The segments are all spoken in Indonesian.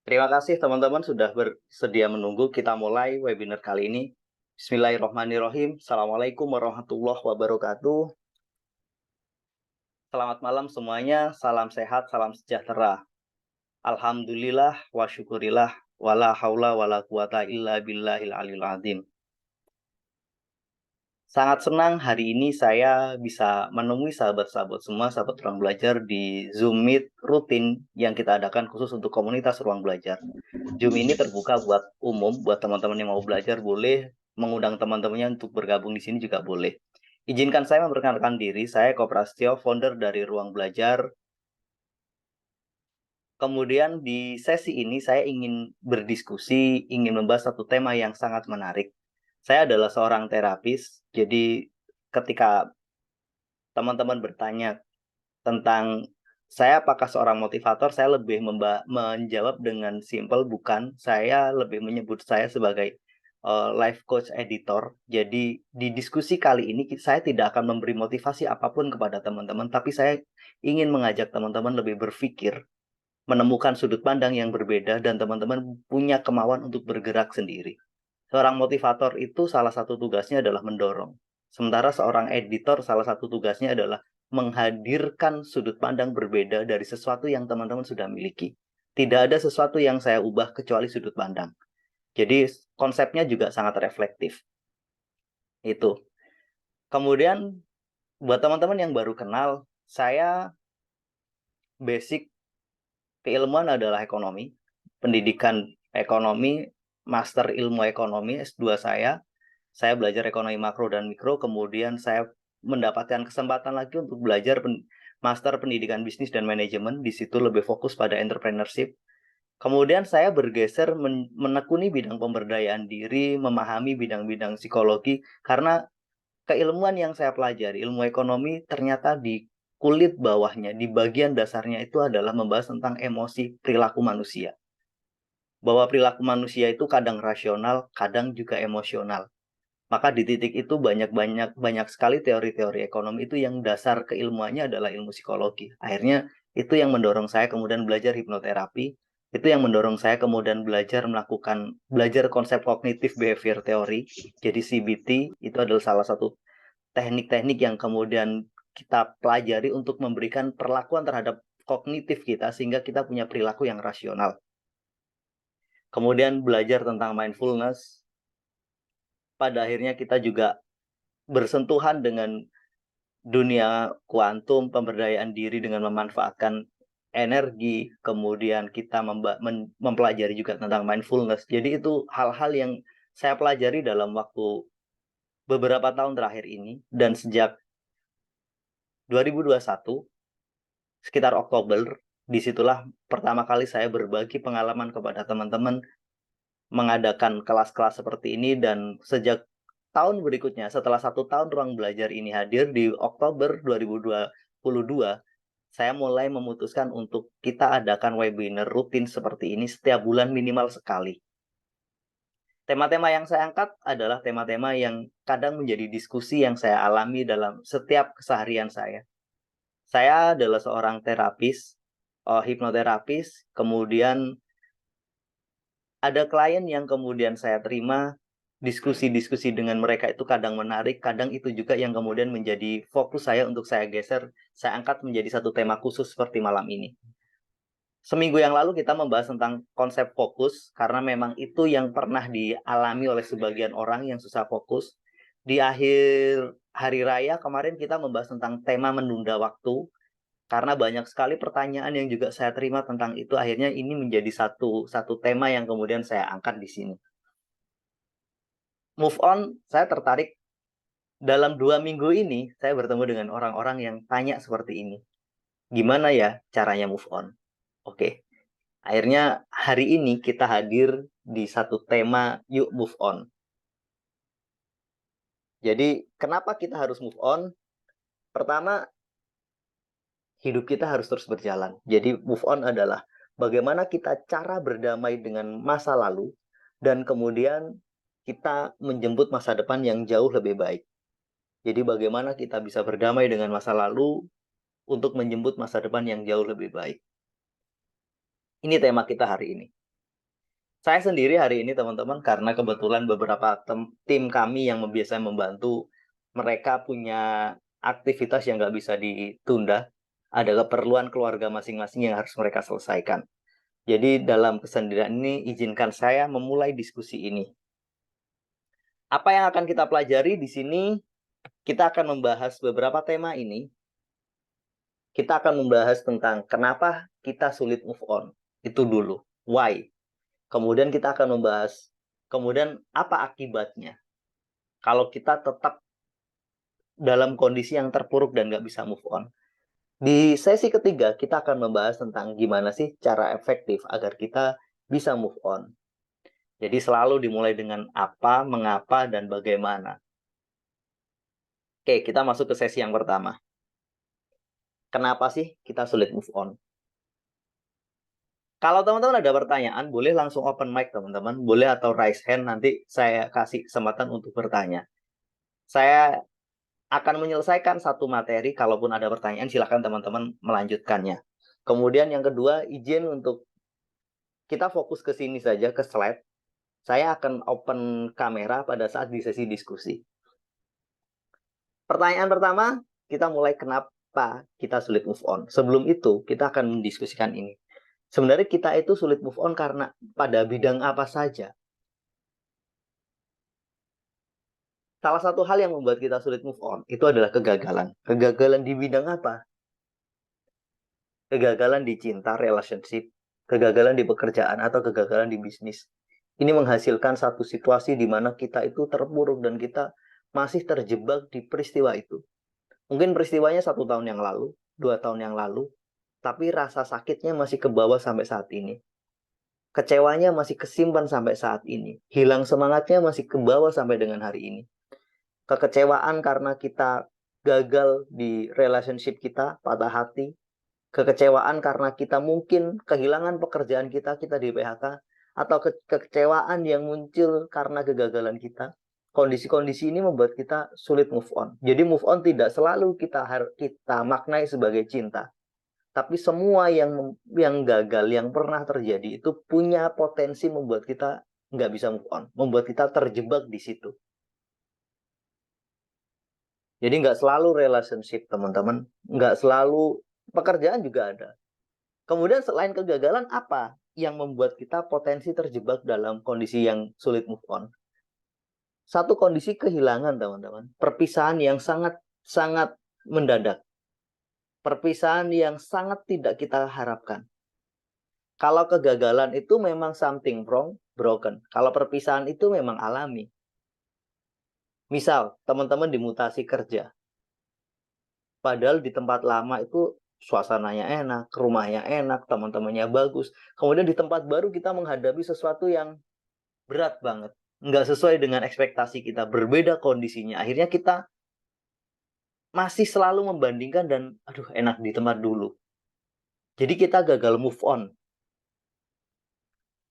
Terima kasih teman-teman sudah bersedia menunggu. Kita mulai webinar kali ini. Bismillahirrahmanirrahim. Assalamualaikum warahmatullahi wabarakatuh. Selamat malam semuanya. Salam sehat, salam sejahtera. Alhamdulillah wa syukurillah. Wala haula wala quwata illa billahil aliyil azim. Sangat senang hari ini saya bisa menemui sahabat-sahabat semua, sahabat ruang belajar di Zoom Meet rutin yang kita adakan khusus untuk komunitas ruang belajar. Zoom ini terbuka buat umum, buat teman-teman yang mau belajar boleh, mengundang teman-temannya untuk bergabung di sini juga boleh. Izinkan saya memperkenalkan diri, saya Eko Prasetyo, founder dari Ruang Belajar. Kemudian di sesi ini saya ingin berdiskusi, ingin membahas satu tema yang sangat menarik. Saya adalah seorang terapis, jadi ketika teman-teman bertanya tentang saya apakah seorang motivator, saya lebih menjawab dengan simple, bukan. Saya lebih menyebut saya sebagai life coach editor. Jadi di diskusi kali ini saya tidak akan memberi motivasi apapun kepada teman-teman, tapi saya ingin mengajak teman-teman lebih berpikir, menemukan sudut pandang yang berbeda, dan teman-teman punya kemauan untuk bergerak sendiri. Seorang motivator itu salah satu tugasnya adalah mendorong. Sementara seorang editor salah satu tugasnya adalah menghadirkan sudut pandang berbeda dari sesuatu yang teman-teman sudah miliki. Tidak ada sesuatu yang saya ubah kecuali sudut pandang. Jadi konsepnya juga sangat reflektif. Itu. Kemudian buat teman-teman yang baru kenal, saya basic keilmuan adalah ekonomi, pendidikan ekonomi, master ilmu ekonomi S2 saya belajar ekonomi makro dan mikro, kemudian saya mendapatkan kesempatan lagi untuk belajar master pendidikan bisnis dan manajemen, di situ lebih fokus pada entrepreneurship. Kemudian saya bergeser menekuni bidang pemberdayaan diri, memahami bidang-bidang psikologi, karena keilmuan yang saya pelajari, ilmu ekonomi, ternyata di kulit bawahnya, di bagian dasarnya itu adalah membahas tentang emosi perilaku manusia. Bahwa perilaku manusia itu kadang rasional, kadang juga emosional. Maka di titik itu banyak sekali teori-teori ekonomi itu yang dasar keilmuannya adalah ilmu psikologi. Akhirnya itu yang mendorong saya kemudian belajar hipnoterapi, itu yang mendorong saya kemudian belajar konsep kognitif behavior theory. Jadi CBT itu adalah salah satu teknik-teknik yang kemudian kita pelajari untuk memberikan perlakuan terhadap kognitif kita sehingga kita punya perilaku yang rasional. Kemudian belajar tentang mindfulness. Pada akhirnya kita juga bersentuhan dengan dunia kuantum, pemberdayaan diri dengan memanfaatkan energi, kemudian kita mempelajari juga tentang mindfulness. Jadi itu hal-hal yang saya pelajari dalam waktu beberapa tahun terakhir ini, dan sejak 2021, sekitar Oktober, disitulah pertama kali saya berbagi pengalaman kepada teman-teman mengadakan kelas-kelas seperti ini, dan sejak tahun berikutnya, setelah 1 tahun ruang belajar ini hadir di Oktober 2022, saya mulai memutuskan untuk kita adakan webinar rutin seperti ini setiap bulan minimal sekali. Tema-tema yang saya angkat adalah tema-tema yang kadang menjadi diskusi yang saya alami dalam setiap keseharian saya. Saya adalah seorang terapis, hipnoterapis, kemudian ada klien yang kemudian saya terima, diskusi-diskusi dengan mereka itu kadang menarik, kadang itu juga yang kemudian menjadi fokus saya untuk saya geser, saya angkat menjadi satu tema khusus seperti malam ini. Seminggu yang lalu kita membahas tentang konsep fokus, karena memang itu yang pernah dialami oleh sebagian orang yang susah fokus. Di akhir hari raya kemarin kita membahas tentang tema menunda waktu, karena banyak sekali pertanyaan yang juga saya terima tentang itu. Akhirnya ini menjadi satu tema yang kemudian saya angkat di sini. Move on, saya tertarik. Dalam 2 minggu ini, saya bertemu dengan orang-orang yang tanya seperti ini. Gimana ya caranya move on? Oke. Akhirnya hari ini kita hadir di satu tema, yuk move on. Jadi kenapa kita harus move on? Pertama, hidup kita harus terus berjalan. Jadi move on adalah bagaimana kita cara berdamai dengan masa lalu dan kemudian kita menjemput masa depan yang jauh lebih baik. Jadi bagaimana kita bisa berdamai dengan masa lalu untuk menjemput masa depan yang jauh lebih baik. Ini tema kita hari ini. Saya sendiri hari ini teman-teman, karena kebetulan beberapa tim kami yang biasa membantu, mereka punya aktivitas yang nggak bisa ditunda. Ada keperluan keluarga masing-masing yang harus mereka selesaikan. Jadi dalam kesendirian ini, izinkan saya memulai diskusi ini. Apa yang akan kita pelajari di sini, kita akan membahas beberapa tema ini. Kita akan membahas tentang kenapa kita sulit move on. Itu dulu. Why? Kemudian kita akan membahas, kemudian apa akibatnya kalau kita tetap dalam kondisi yang terpuruk dan nggak bisa move on. Di sesi ketiga, kita akan membahas tentang gimana sih cara efektif agar kita bisa move on. Jadi selalu dimulai dengan apa, mengapa, dan bagaimana. Oke, kita masuk ke sesi yang pertama. Kenapa sih kita sulit move on? Kalau teman-teman ada pertanyaan, boleh langsung open mic teman-teman. Boleh atau raise hand, nanti saya kasih kesempatan untuk bertanya. Saya akan menyelesaikan satu materi, kalaupun ada pertanyaan, silakan teman-teman melanjutkannya. Kemudian yang kedua, izin untuk kita fokus ke sini saja, ke slide. Saya akan open kamera pada saat di sesi diskusi. Pertanyaan pertama, kita mulai kenapa kita sulit move on. Sebelum itu, kita akan mendiskusikan ini. Sebenarnya kita itu sulit move on karena pada bidang apa saja. Salah satu hal yang membuat kita sulit move on itu adalah kegagalan. Kegagalan di bidang apa? Kegagalan di cinta, relationship, kegagalan di pekerjaan, atau kegagalan di bisnis. Ini menghasilkan satu situasi di mana kita itu terpuruk dan kita masih terjebak di peristiwa itu. Mungkin peristiwanya 1 tahun yang lalu, 2 tahun yang lalu, tapi rasa sakitnya masih ke bawah sampai saat ini. Kecewanya masih kesimpan sampai saat ini. Hilang semangatnya masih ke bawah sampai dengan hari ini. Kekecewaan karena kita gagal di relationship kita, patah hati. Kekecewaan karena kita mungkin kehilangan pekerjaan kita di PHK. Atau kekecewaan yang muncul karena kegagalan kita. Kondisi-kondisi ini membuat kita sulit move on. Jadi move on tidak selalu kita maknai sebagai cinta. Tapi semua yang gagal, yang pernah terjadi itu punya potensi membuat kita nggak bisa move on. Membuat kita terjebak di situ. Jadi nggak selalu relationship, teman-teman. Nggak selalu pekerjaan juga ada. Kemudian selain kegagalan, apa yang membuat kita potensi terjebak dalam kondisi yang sulit move on? Satu kondisi kehilangan, teman-teman. Perpisahan yang sangat mendadak. Perpisahan yang sangat tidak kita harapkan. Kalau kegagalan itu memang something wrong, broken. Kalau perpisahan itu memang alami. Misal, teman-teman dimutasi kerja. Padahal di tempat lama itu suasananya enak, rumahnya enak, teman-temannya bagus. Kemudian di tempat baru kita menghadapi sesuatu yang berat banget. Nggak sesuai dengan ekspektasi kita, berbeda kondisinya. Akhirnya kita masih selalu membandingkan dan aduh enak di tempat dulu. Jadi kita gagal move on.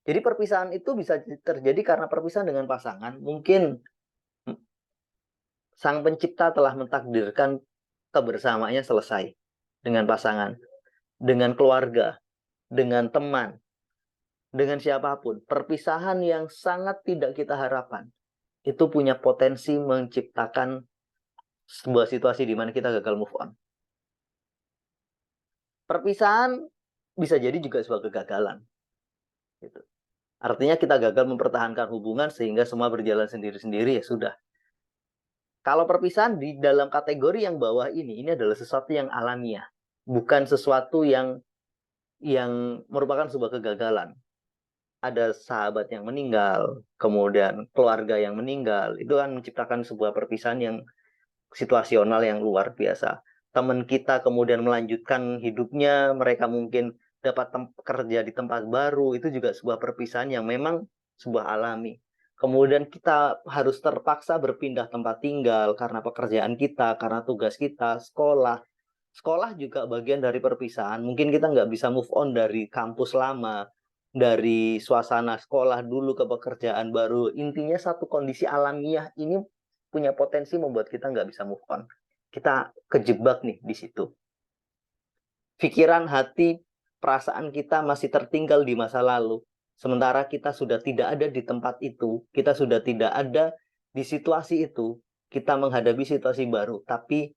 Jadi perpisahan itu bisa terjadi karena perpisahan dengan pasangan. Mungkin Sang Pencipta telah mentakdirkan kebersamaannya selesai dengan pasangan, dengan keluarga, dengan teman, dengan siapapun. Perpisahan yang sangat tidak kita harapkan itu punya potensi menciptakan sebuah situasi di mana kita gagal move on. Perpisahan bisa jadi juga sebuah kegagalan. Gitu. Artinya kita gagal mempertahankan hubungan sehingga semua berjalan sendiri-sendiri, ya sudah. Kalau perpisahan di dalam kategori yang bawah ini adalah sesuatu yang alamiah, bukan sesuatu yang merupakan sebuah kegagalan. Ada sahabat yang meninggal, kemudian keluarga yang meninggal, itu kan menciptakan sebuah perpisahan yang situasional yang luar biasa. Teman kita kemudian melanjutkan hidupnya, mereka mungkin dapat kerja di tempat baru, itu juga sebuah perpisahan yang memang sebuah alami. Kemudian kita harus terpaksa berpindah tempat tinggal karena pekerjaan kita, karena tugas kita, sekolah. Sekolah juga bagian dari perpisahan. Mungkin kita nggak bisa move on dari kampus lama, dari suasana sekolah dulu ke pekerjaan baru. Intinya satu kondisi alamiah ini punya potensi membuat kita nggak bisa move on. Kita kejebak nih di situ. Pikiran, hati, perasaan kita masih tertinggal di masa lalu. Sementara kita sudah tidak ada di tempat itu, kita sudah tidak ada di situasi itu, kita menghadapi situasi baru, tapi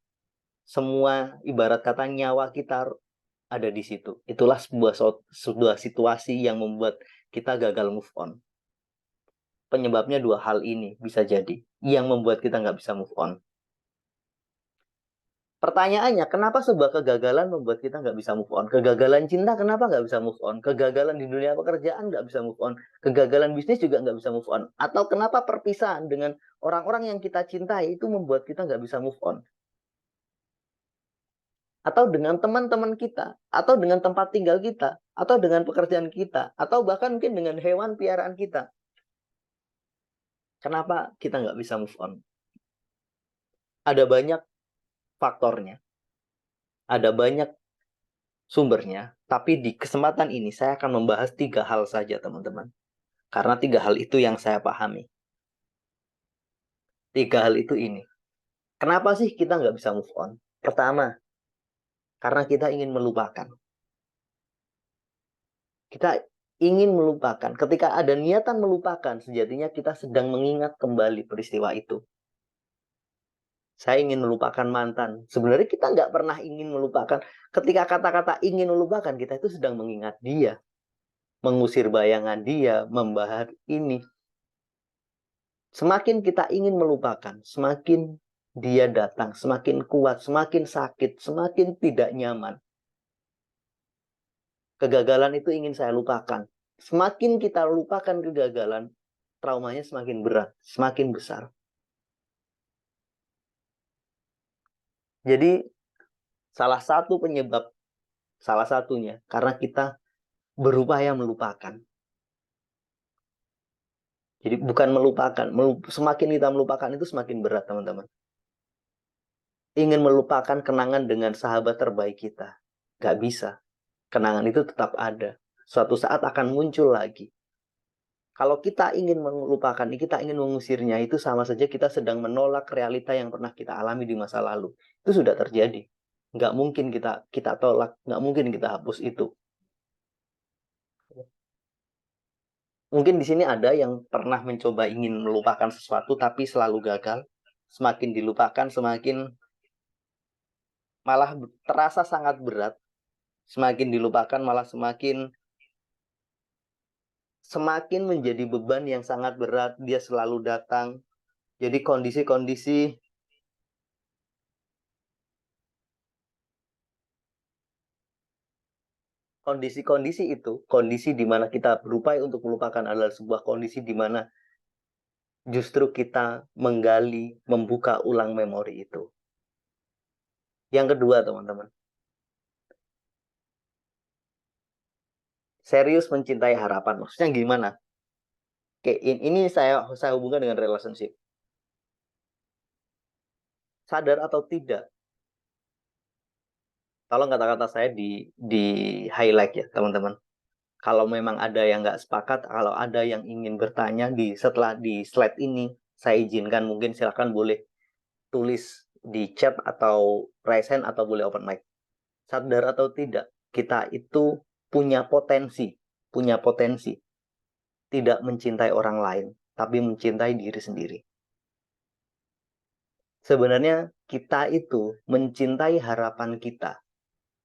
semua ibarat kata nyawa kita ada di situ. Itulah sebuah situasi yang membuat kita gagal move on. Penyebabnya dua hal ini bisa jadi yang membuat kita nggak bisa move on. Pertanyaannya, kenapa sebuah kegagalan membuat kita nggak bisa move on? Kegagalan cinta kenapa nggak bisa move on? Kegagalan di dunia pekerjaan nggak bisa move on? Kegagalan bisnis juga nggak bisa move on? Atau kenapa perpisahan dengan orang-orang yang kita cintai itu membuat kita nggak bisa move on? Atau dengan teman-teman kita? Atau dengan tempat tinggal kita? Atau dengan pekerjaan kita? Atau bahkan mungkin dengan hewan piaraan kita? Kenapa kita nggak bisa move on? Ada banyak faktornya. Ada banyak sumbernya, tapi di kesempatan ini saya akan membahas 3 hal saja, teman-teman. Karena 3 hal itu yang saya pahami. 3 hal itu ini. Kenapa sih kita nggak bisa move on? Pertama, karena kita ingin melupakan. Kita ingin melupakan. Ketika ada niatan melupakan, sejatinya kita sedang mengingat kembali peristiwa itu. Saya ingin melupakan mantan. Sebenarnya kita nggak pernah ingin melupakan. Ketika kata-kata ingin melupakan, kita itu sedang mengingat dia. Mengusir bayangan dia, membahas ini. Semakin kita ingin melupakan, semakin dia datang, semakin kuat, semakin sakit, semakin tidak nyaman. Kegagalan itu ingin saya lupakan. Semakin kita lupakan kegagalan, traumanya semakin berat, semakin besar. Jadi salah satu penyebab, salah satunya karena kita berupaya melupakan. Jadi bukan melupakan, semakin kita melupakan itu semakin berat, teman-teman. Ingin melupakan kenangan dengan sahabat terbaik kita, gak bisa. Kenangan itu tetap ada. Suatu saat akan muncul lagi. Kalau kita ingin melupakan, kita ingin mengusirnya, itu sama saja kita sedang menolak realita yang pernah kita alami di masa lalu. Itu sudah terjadi. Nggak mungkin kita tolak, nggak mungkin kita hapus itu. Mungkin di sini ada yang pernah mencoba ingin melupakan sesuatu, tapi selalu gagal. Semakin dilupakan, semakin malah terasa sangat berat. Semakin dilupakan, malah semakin menjadi beban yang sangat berat. Dia selalu datang. Jadi kondisi-kondisi itu, kondisi di mana kita berupaya untuk melupakan adalah sebuah kondisi di mana justru kita menggali, membuka ulang memori itu. Yang kedua, teman-teman, serius mencintai harapan. Maksudnya gimana? Oke, ini saya hubungkan dengan relationship. Sadar atau tidak, tolong kata-kata saya di highlight ya, teman-teman. Kalau memang ada yang nggak sepakat, kalau ada yang ingin bertanya setelah di slide ini, saya izinkan, mungkin silakan boleh tulis di chat atau raise hand atau boleh open mic. Sadar atau tidak, kita itu punya potensi tidak mencintai orang lain, tapi mencintai diri sendiri. Sebenarnya kita itu mencintai harapan kita,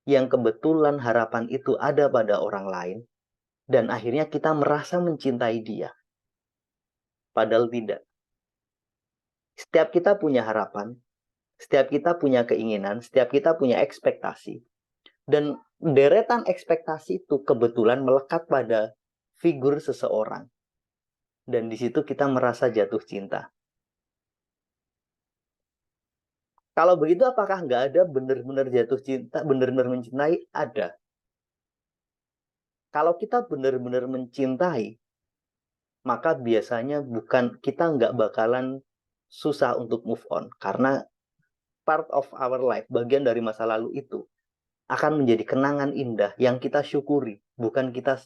yang kebetulan harapan itu ada pada orang lain, dan akhirnya kita merasa mencintai dia. Padahal tidak. Setiap kita punya harapan, setiap kita punya keinginan, setiap kita punya ekspektasi. Dan deretan ekspektasi itu kebetulan melekat pada figur seseorang. Dan di situ kita merasa jatuh cinta. Kalau begitu apakah nggak ada benar-benar jatuh cinta, benar-benar mencintai? Ada. Kalau kita benar-benar mencintai, maka biasanya kita nggak bakalan susah untuk move on. Karena part of our life, bagian dari masa lalu itu, akan menjadi kenangan indah yang kita syukuri, bukan kita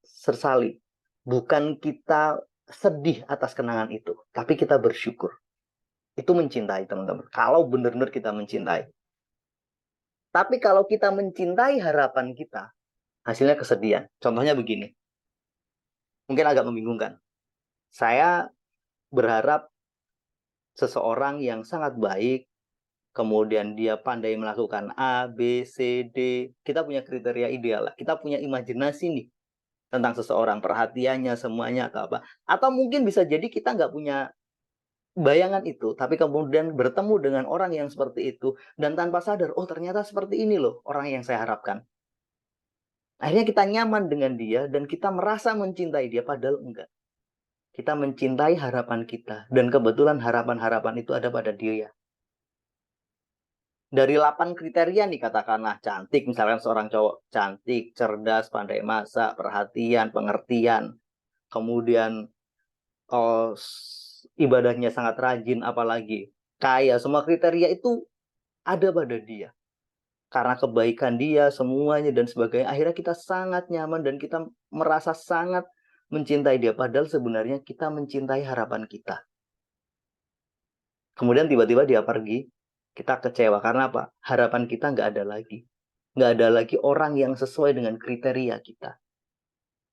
sesali, bukan kita sedih atas kenangan itu, tapi kita bersyukur. Itu mencintai, teman-teman. Kalau benar-benar kita mencintai. Tapi kalau kita mencintai harapan kita, hasilnya kesedihan. Contohnya begini, mungkin agak membingungkan. Saya berharap seseorang yang sangat baik, kemudian dia pandai melakukan A, B, C, D. Kita punya kriteria ideal lah. Kita punya imajinasi nih tentang seseorang, perhatiannya, semuanya atau apa. Atau mungkin bisa jadi kita nggak punya bayangan itu, tapi kemudian bertemu dengan orang yang seperti itu, dan tanpa sadar, oh ternyata seperti ini loh orang yang saya harapkan. Akhirnya kita nyaman dengan dia, dan kita merasa mencintai dia, padahal enggak. Kita mencintai harapan kita, dan kebetulan harapan-harapan itu ada pada dia. Dari 8 kriteria nih, katakanlah cantik, misalkan seorang cowok cantik, cerdas, pandai masak, perhatian, pengertian, kemudian ibadahnya sangat rajin, apalagi kaya, semua kriteria itu ada pada dia. Karena kebaikan dia, semuanya dan sebagainya, akhirnya kita sangat nyaman dan kita merasa sangat mencintai dia. Padahal sebenarnya kita mencintai harapan kita. Kemudian tiba-tiba dia pergi, kita kecewa. Karena apa? Harapan kita nggak ada lagi. Nggak ada lagi orang yang sesuai dengan kriteria kita.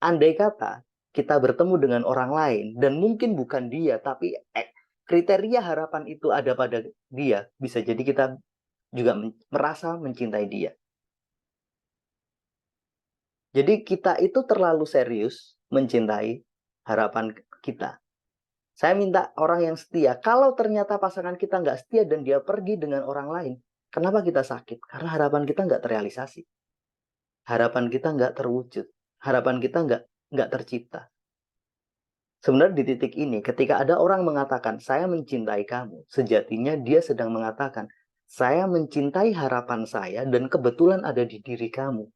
Andai kata kita bertemu dengan orang lain, dan mungkin bukan dia, tapi kriteria harapan itu ada pada dia, bisa jadi kita juga merasa mencintai dia. Jadi kita itu terlalu serius mencintai harapan kita. Saya minta orang yang setia. Kalau ternyata pasangan kita nggak setia dan dia pergi dengan orang lain, kenapa kita sakit? Karena harapan kita nggak terrealisasi. Harapan kita nggak terwujud. Harapan kita nggak tercipta. Sebenarnya di titik ini, ketika ada orang mengatakan, saya mencintai kamu, sejatinya dia sedang mengatakan, saya mencintai harapan saya dan kebetulan ada di diri kamu.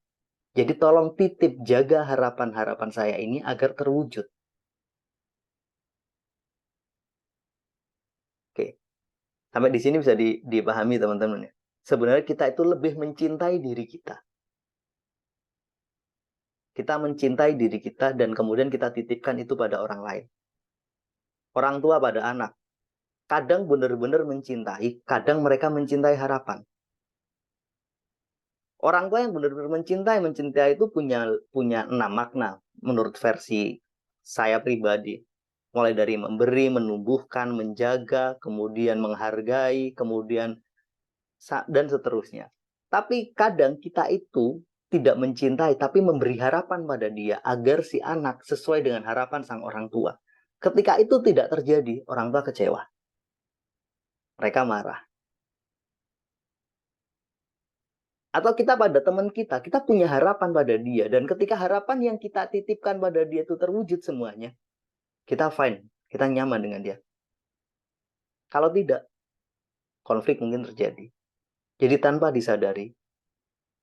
Jadi tolong titip jaga harapan-harapan saya ini agar terwujud. Oke, sampai di sini bisa dipahami teman-teman ya. Sebenarnya kita itu lebih mencintai diri kita. Kita mencintai diri kita dan kemudian kita titipkan itu pada orang lain. Orang tua pada anak. Kadang benar-benar mencintai, kadang mereka mencintai harapan. Orang tua yang benar-benar mencintai itu punya 6 makna menurut versi saya pribadi. Mulai dari memberi, menumbuhkan, menjaga, kemudian menghargai, kemudian dan seterusnya. Tapi kadang kita itu tidak mencintai, tapi memberi harapan pada dia agar si anak sesuai dengan harapan sang orang tua. Ketika itu tidak terjadi, orang tua kecewa. Mereka marah. Atau kita pada teman kita punya harapan pada dia. Dan ketika harapan yang kita titipkan pada dia itu terwujud semuanya, kita fine, kita nyaman dengan dia. Kalau tidak, konflik mungkin terjadi. Jadi tanpa disadari,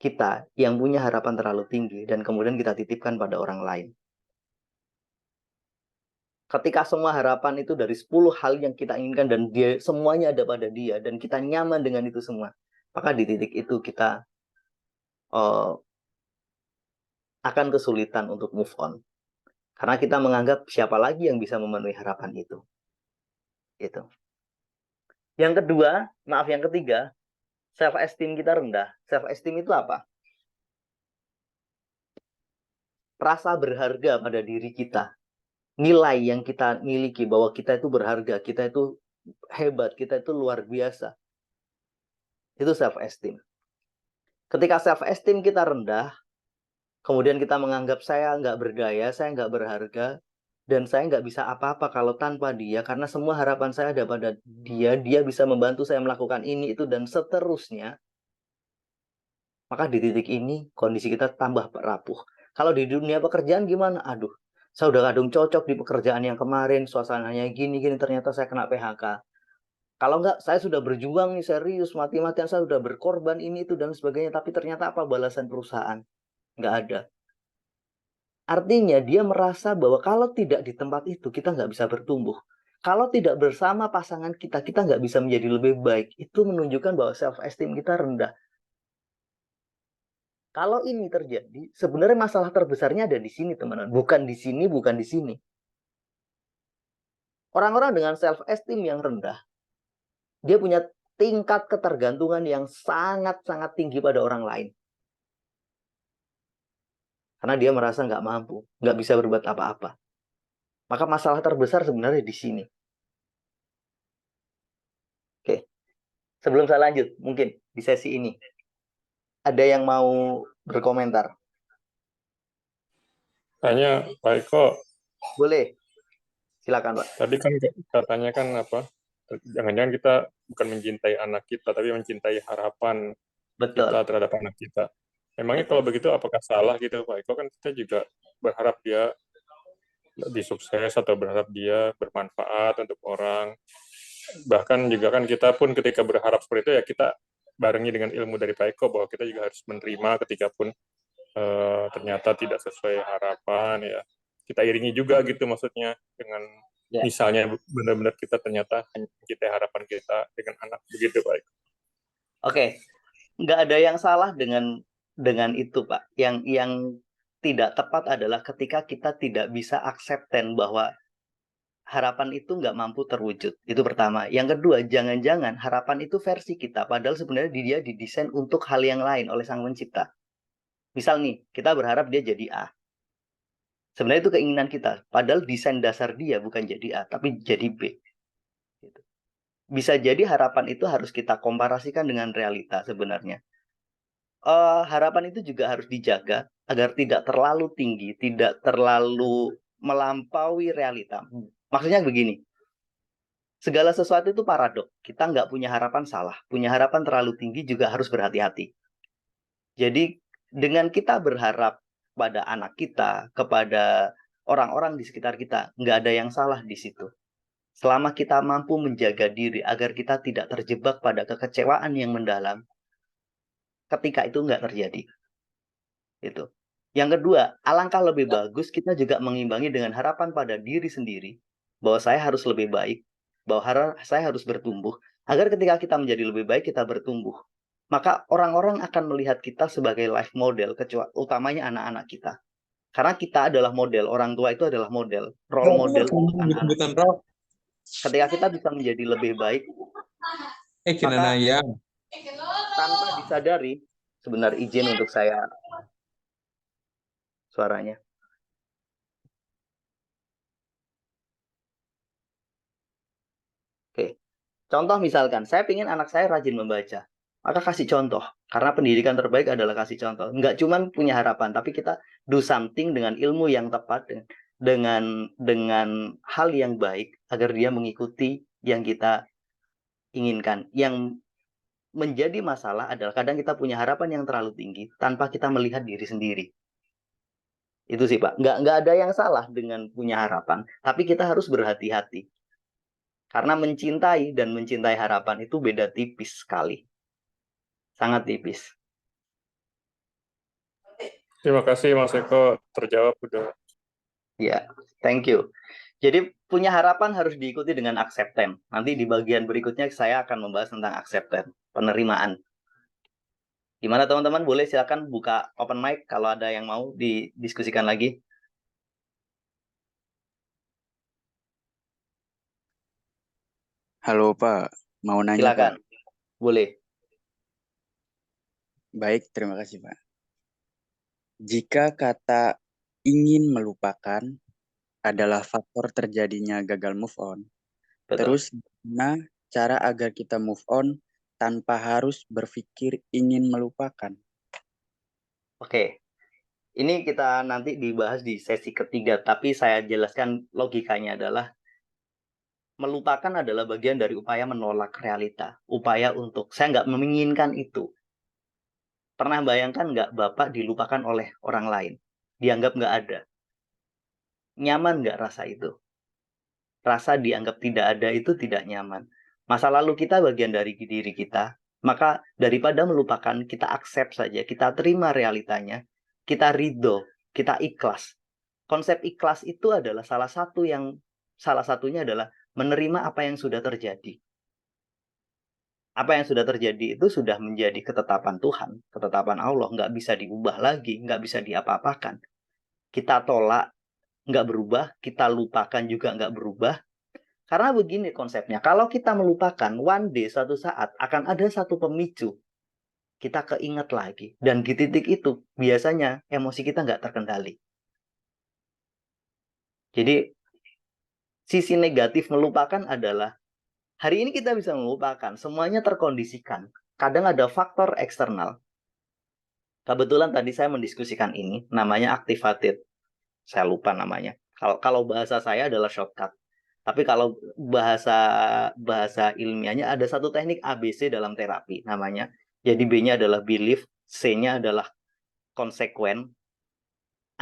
kita yang punya harapan terlalu tinggi dan kemudian kita titipkan pada orang lain. Ketika semua harapan itu dari 10 hal yang kita inginkan dan dia semuanya ada pada dia dan kita nyaman dengan itu semua, maka di titik itu kita akan kesulitan untuk move on. Karena kita menganggap siapa lagi yang bisa memenuhi harapan itu. Itu. Yang kedua, yang ketiga, self-esteem kita rendah. Self-esteem itu apa? Rasa berharga pada diri kita. Nilai yang kita miliki bahwa kita itu berharga, kita itu hebat, kita itu luar biasa. Itu self-esteem. Ketika self-esteem kita rendah, kemudian kita menganggap saya nggak berdaya, saya nggak berharga, dan saya nggak bisa apa-apa kalau tanpa dia, karena semua harapan saya ada pada dia, dia bisa membantu saya melakukan ini, itu, dan seterusnya. Maka di titik ini, kondisi kita tambah rapuh. Kalau di dunia pekerjaan gimana? Aduh, saya udah kadung cocok di pekerjaan yang kemarin, suasananya gini-gini, ternyata saya kena PHK. Kalau nggak, saya sudah berjuang nih serius, mati-matian, saya sudah berkorban ini, itu, dan sebagainya, tapi ternyata apa balasan perusahaan? Nggak ada. Artinya dia merasa bahwa kalau tidak di tempat itu, kita nggak bisa bertumbuh. Kalau tidak bersama pasangan kita, kita nggak bisa menjadi lebih baik. Itu menunjukkan bahwa self-esteem kita rendah. Kalau ini terjadi, sebenarnya masalah terbesarnya ada di sini, teman-teman. Bukan di sini, bukan di sini. Orang-orang dengan self-esteem yang rendah, dia punya tingkat ketergantungan yang sangat-sangat tinggi pada orang lain. Karena dia merasa nggak mampu, nggak bisa berbuat apa-apa. Maka masalah terbesar sebenarnya di sini. Oke, sebelum saya lanjut, mungkin di sesi ini, ada yang mau berkomentar? Tanya Pak Eko, Boleh, silakan Pak. tadi kan katanya kan apa? Jangan-jangan kita bukan mencintai anak kita, tapi mencintai harapan kita Betul, terhadap anak kita. Memangnya kalau betul. begitu apakah salah gitu Pak Eko? Kan kita juga berharap dia lebih sukses atau berharap dia bermanfaat untuk orang. Bahkan juga kan kita pun ketika berharap seperti itu ya kita barengi dengan ilmu dari Pak Eko bahwa kita juga harus menerima ketika pun ternyata tidak sesuai harapan ya. Kita iringi juga gitu maksudnya dengan Ya. misalnya benar-benar kita ternyata mencintai harapan kita dengan anak begitu Pak Eko. Oke, nggak ada yang salah dengan itu Pak. Yang tidak tepat adalah ketika kita tidak bisa aksepten bahwa harapan itu nggak mampu terwujud. Itu pertama. Yang kedua, jangan-jangan harapan itu versi kita, padahal sebenarnya dia didesain untuk hal yang lain oleh Sang Pencipta. Misal nih, kita berharap dia jadi A. Sebenarnya itu keinginan kita, padahal desain dasar dia bukan jadi A, tapi jadi B. Gitu. Bisa jadi harapan itu harus kita komparasikan dengan realita sebenarnya. Harapan itu juga harus dijaga agar tidak terlalu tinggi, tidak terlalu melampaui realita. Maksudnya begini, segala sesuatu itu paradok. Kita nggak punya harapan salah. Punya harapan terlalu tinggi juga harus berhati-hati. Jadi dengan kita berharap pada anak kita, kepada orang-orang di sekitar kita, nggak ada yang salah di situ. Selama kita mampu menjaga diri agar kita tidak terjebak pada kekecewaan yang mendalam, ketika itu nggak terjadi. Itu. Yang kedua, alangkah lebih bagus kita juga mengimbangi dengan harapan pada diri sendiri, bahwa saya harus lebih baik, bahwa saya harus bertumbuh, agar ketika kita menjadi lebih baik, kita bertumbuh. Maka orang-orang akan melihat kita sebagai life model, utamanya anak-anak kita. Karena kita adalah model, orang tua itu adalah model, role model untuk anak-anak kita. Ketika kita bisa menjadi lebih baik, maka tanpa disadari, sebenarnya izin untuk saya suaranya. Oke. Contoh misalkan, saya ingin anak saya rajin membaca. Maka kasih contoh. Karena pendidikan terbaik adalah kasih contoh. Nggak cuma punya harapan, tapi kita do something dengan ilmu yang tepat, dengan hal yang baik, agar dia mengikuti yang kita inginkan. Yang menjadi masalah adalah kadang kita punya harapan yang terlalu tinggi, tanpa kita melihat diri sendiri. Itu sih Pak. Nggak ada yang salah dengan punya harapan, tapi kita harus berhati-hati. Karena mencintai dan mencintai harapan itu beda tipis sekali. Sangat tipis. Terima kasih Mas Eko, terjawab udah. Ya, thank you. Jadi punya harapan harus diikuti dengan acceptance. Nanti di bagian berikutnya saya akan membahas tentang acceptance, penerimaan. Gimana teman-teman? Boleh silakan buka open mic kalau ada yang mau didiskusikan lagi. Halo Pak, mau nanya Pak? Silakan. Boleh. Baik, terima kasih Pak. Jika kata ingin melupakan adalah faktor terjadinya gagal move on, Betul. terus gimana cara agar kita move on tanpa harus berpikir ingin melupakan? Oke. Ini kita nanti dibahas di sesi ketiga, tapi saya jelaskan logikanya adalah melupakan adalah bagian dari upaya menolak realita. Upaya untuk, saya nggak menginginkan itu. Pernah bayangkan nggak Bapak dilupakan oleh orang lain? Dianggap nggak ada. Nyaman nggak rasa itu? Rasa dianggap tidak ada itu tidak nyaman. Masa lalu kita bagian dari diri kita. Maka daripada melupakan, kita accept saja. Kita terima realitanya. Kita ridho. Kita ikhlas. Konsep ikhlas itu adalah salah satunya adalah menerima apa yang sudah terjadi. Apa yang sudah terjadi itu sudah menjadi ketetapan Tuhan, ketetapan Allah, nggak bisa diubah lagi, nggak bisa diapa-apakan. Kita tolak, nggak berubah, kita lupakan juga nggak berubah. Karena begini konsepnya, kalau kita melupakan, one day, suatu saat, akan ada satu pemicu. Kita keinget lagi. Dan di titik itu, biasanya emosi kita nggak terkendali. Jadi, sisi negatif melupakan adalah, hari ini kita bisa melupakan, semuanya terkondisikan. Kadang ada faktor eksternal. Kebetulan tadi saya mendiskusikan ini, namanya activated. Saya lupa namanya. Kalau bahasa saya adalah shortcut. Tapi kalau bahasa ilmiahnya ada satu teknik ABC dalam terapi namanya. Jadi B-nya adalah belief, C-nya adalah consequent,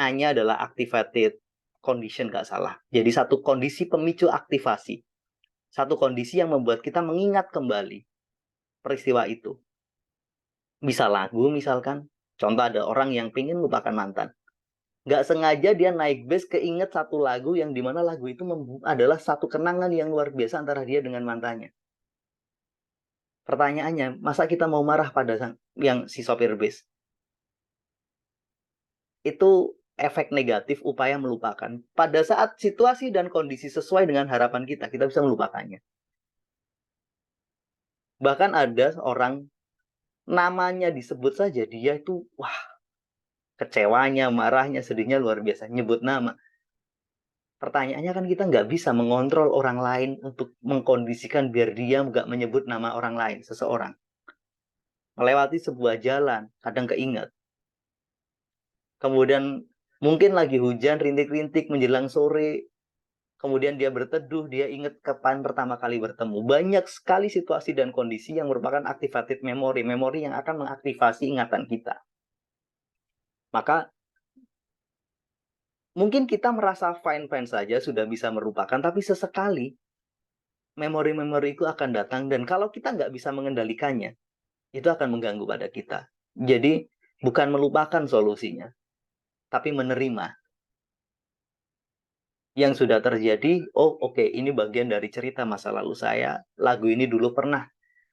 A-nya adalah activated condition, nggak salah. Jadi satu kondisi pemicu aktivasi. Satu kondisi yang membuat kita mengingat kembali peristiwa itu. Bisa lagu misalkan. Contoh ada orang yang pengen lupakan mantan. Nggak sengaja dia naik bus keinget satu lagu yang dimana lagu itu adalah satu kenangan yang luar biasa antara dia dengan mantannya. Pertanyaannya, masa kita mau marah pada yang si sopir bus? Itu efek negatif upaya melupakan. Pada saat situasi dan kondisi sesuai dengan harapan kita bisa melupakannya. Bahkan ada orang namanya disebut saja, dia itu wah, kecewanya, marahnya, sedihnya luar biasa. Nyebut nama. Pertanyaannya kan kita nggak bisa mengontrol orang lain untuk mengkondisikan biar dia nggak menyebut nama orang lain, seseorang. Melewati sebuah jalan, kadang keinget. Kemudian mungkin lagi hujan, rintik-rintik menjelang sore. Kemudian dia berteduh, dia ingat kapan pertama kali bertemu. Banyak sekali situasi dan kondisi yang merupakan activated memory. Memori yang akan mengaktifasi ingatan kita. Maka mungkin kita merasa fine-fine saja, sudah bisa melupakan, tapi sesekali memori-memori itu akan datang, dan kalau kita nggak bisa mengendalikannya, itu akan mengganggu pada kita. Jadi, bukan melupakan solusinya, tapi menerima yang sudah terjadi. Oh, oke, ini bagian dari cerita masa lalu saya. Lagu ini dulu pernah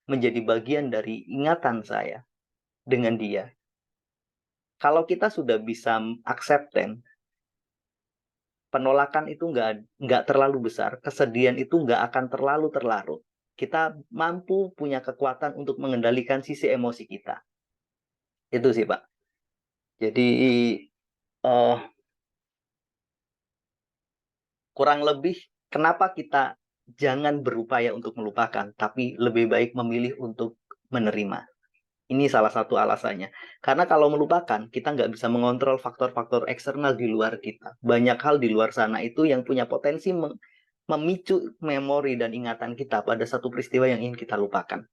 menjadi bagian dari ingatan saya dengan dia. Kalau kita sudah bisa acceptance, penolakan itu nggak terlalu besar, kesedihan itu nggak akan terlalu terlarut. Kita mampu punya kekuatan untuk mengendalikan sisi emosi kita. Itu sih, Pak. Jadi, kurang lebih kenapa kita jangan berupaya untuk melupakan, tapi lebih baik memilih untuk menerima. Ini salah satu alasannya. Karena kalau melupakan, kita nggak bisa mengontrol faktor-faktor eksternal di luar kita. Banyak hal di luar sana itu yang punya potensi memicu memori dan ingatan kita pada satu peristiwa yang ingin kita lupakan.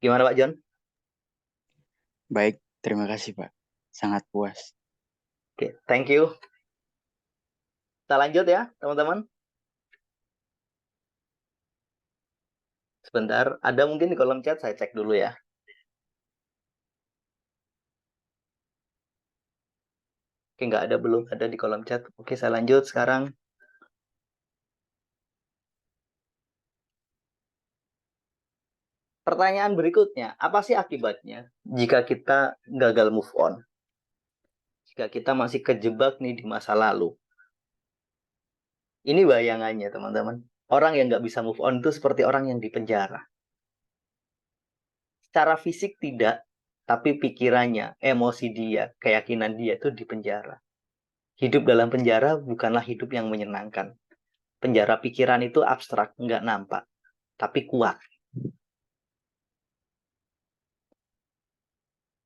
Gimana Pak John? Baik, terima kasih Pak. Sangat puas. Oke, thank you. Kita lanjut ya, teman-teman. Sebentar, ada mungkin di kolom chat, saya cek dulu ya. Oke, nggak ada, belum ada di kolom chat. Oke, saya lanjut sekarang. Pertanyaan berikutnya, apa sih akibatnya jika kita gagal move on? Jika kita masih kejebak nih di masa lalu. Ini bayangannya, teman-teman. Orang yang nggak bisa move on itu seperti orang yang dipenjara. Secara fisik tidak, tapi pikirannya, emosi dia, keyakinan dia itu dipenjara. Hidup dalam penjara bukanlah hidup yang menyenangkan. Penjara pikiran itu abstrak, nggak nampak, tapi kuat.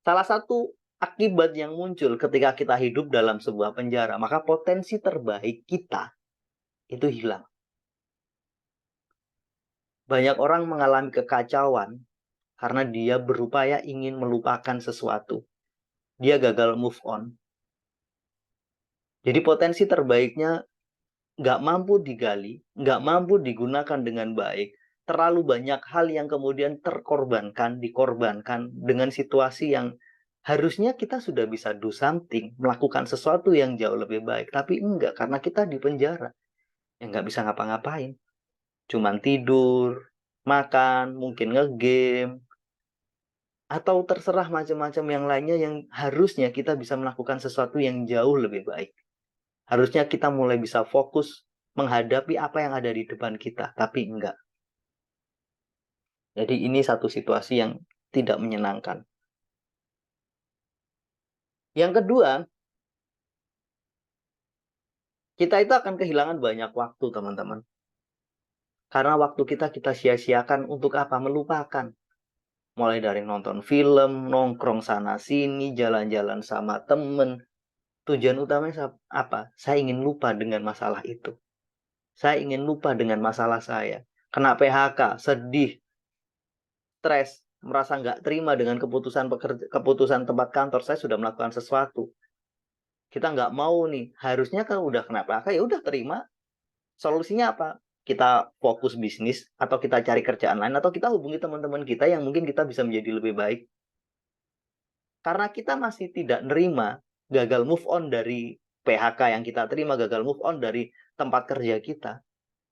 Salah satu akibat yang muncul ketika kita hidup dalam sebuah penjara, maka potensi terbaik kita itu hilang. Banyak orang mengalami kekacauan karena dia berupaya ingin melupakan sesuatu. Dia gagal move on. Jadi potensi terbaiknya nggak mampu digali, nggak mampu digunakan dengan baik. Terlalu banyak hal yang kemudian dikorbankan dengan situasi yang Harusnya kita sudah bisa do something, melakukan sesuatu yang jauh lebih baik. Tapi enggak, karena kita di penjara. Ya nggak bisa ngapa-ngapain. Cuman tidur, makan, mungkin ngegame, atau terserah macam-macam yang lainnya yang harusnya kita bisa melakukan sesuatu yang jauh lebih baik. Harusnya kita mulai bisa fokus menghadapi apa yang ada di depan kita, tapi enggak. Jadi ini satu situasi yang tidak menyenangkan. Yang kedua, kita itu akan kehilangan banyak waktu, teman-teman. Karena waktu kita sia-siakan untuk apa? Melupakan. Mulai dari nonton film, nongkrong sana-sini, jalan-jalan sama temen. Tujuan utamanya apa? Saya ingin lupa dengan masalah itu. Saya ingin lupa dengan masalah saya. Kena PHK, sedih, stres, merasa nggak terima dengan keputusan tempat kantor. Saya sudah melakukan sesuatu. Kita nggak mau nih. Harusnya kalau udah kena PHK, ya udah terima. Solusinya apa? Kita fokus bisnis, atau kita cari kerjaan lain, atau kita hubungi teman-teman kita yang mungkin kita bisa menjadi lebih baik. Karena kita masih tidak nerima, gagal move on dari PHK yang kita terima, gagal move on dari tempat kerja kita.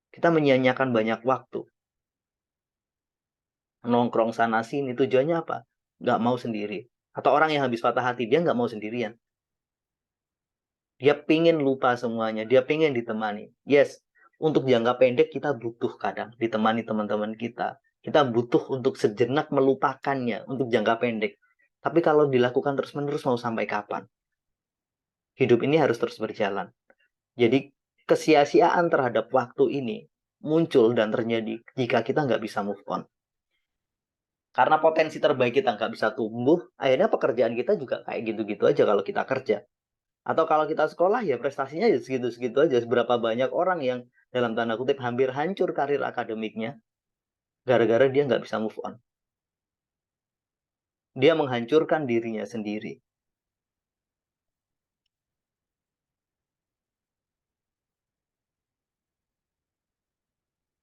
Kita menyia-nyiakan banyak waktu. Nongkrong sana-sini, tujuannya apa? Nggak mau sendiri. Atau orang yang habis patah hati, dia nggak mau sendirian. Dia pingin lupa semuanya, dia pingin ditemani. Yes, untuk jangka pendek kita butuh kadang ditemani teman-teman kita. Kita butuh untuk sejenak melupakannya untuk jangka pendek. Tapi kalau dilakukan terus-menerus mau sampai kapan? Hidup ini harus terus berjalan. Jadi kesia-siaan terhadap waktu ini muncul dan terjadi jika kita nggak bisa move on. Karena potensi terbaik kita nggak bisa tumbuh, akhirnya pekerjaan kita juga kayak gitu-gitu aja kalau kita kerja. Atau kalau kita sekolah, ya prestasinya ya segitu-segitu aja. Seberapa banyak orang yang dalam tanda kutip hampir hancur karir akademiknya gara-gara dia nggak bisa move on. Dia menghancurkan dirinya sendiri.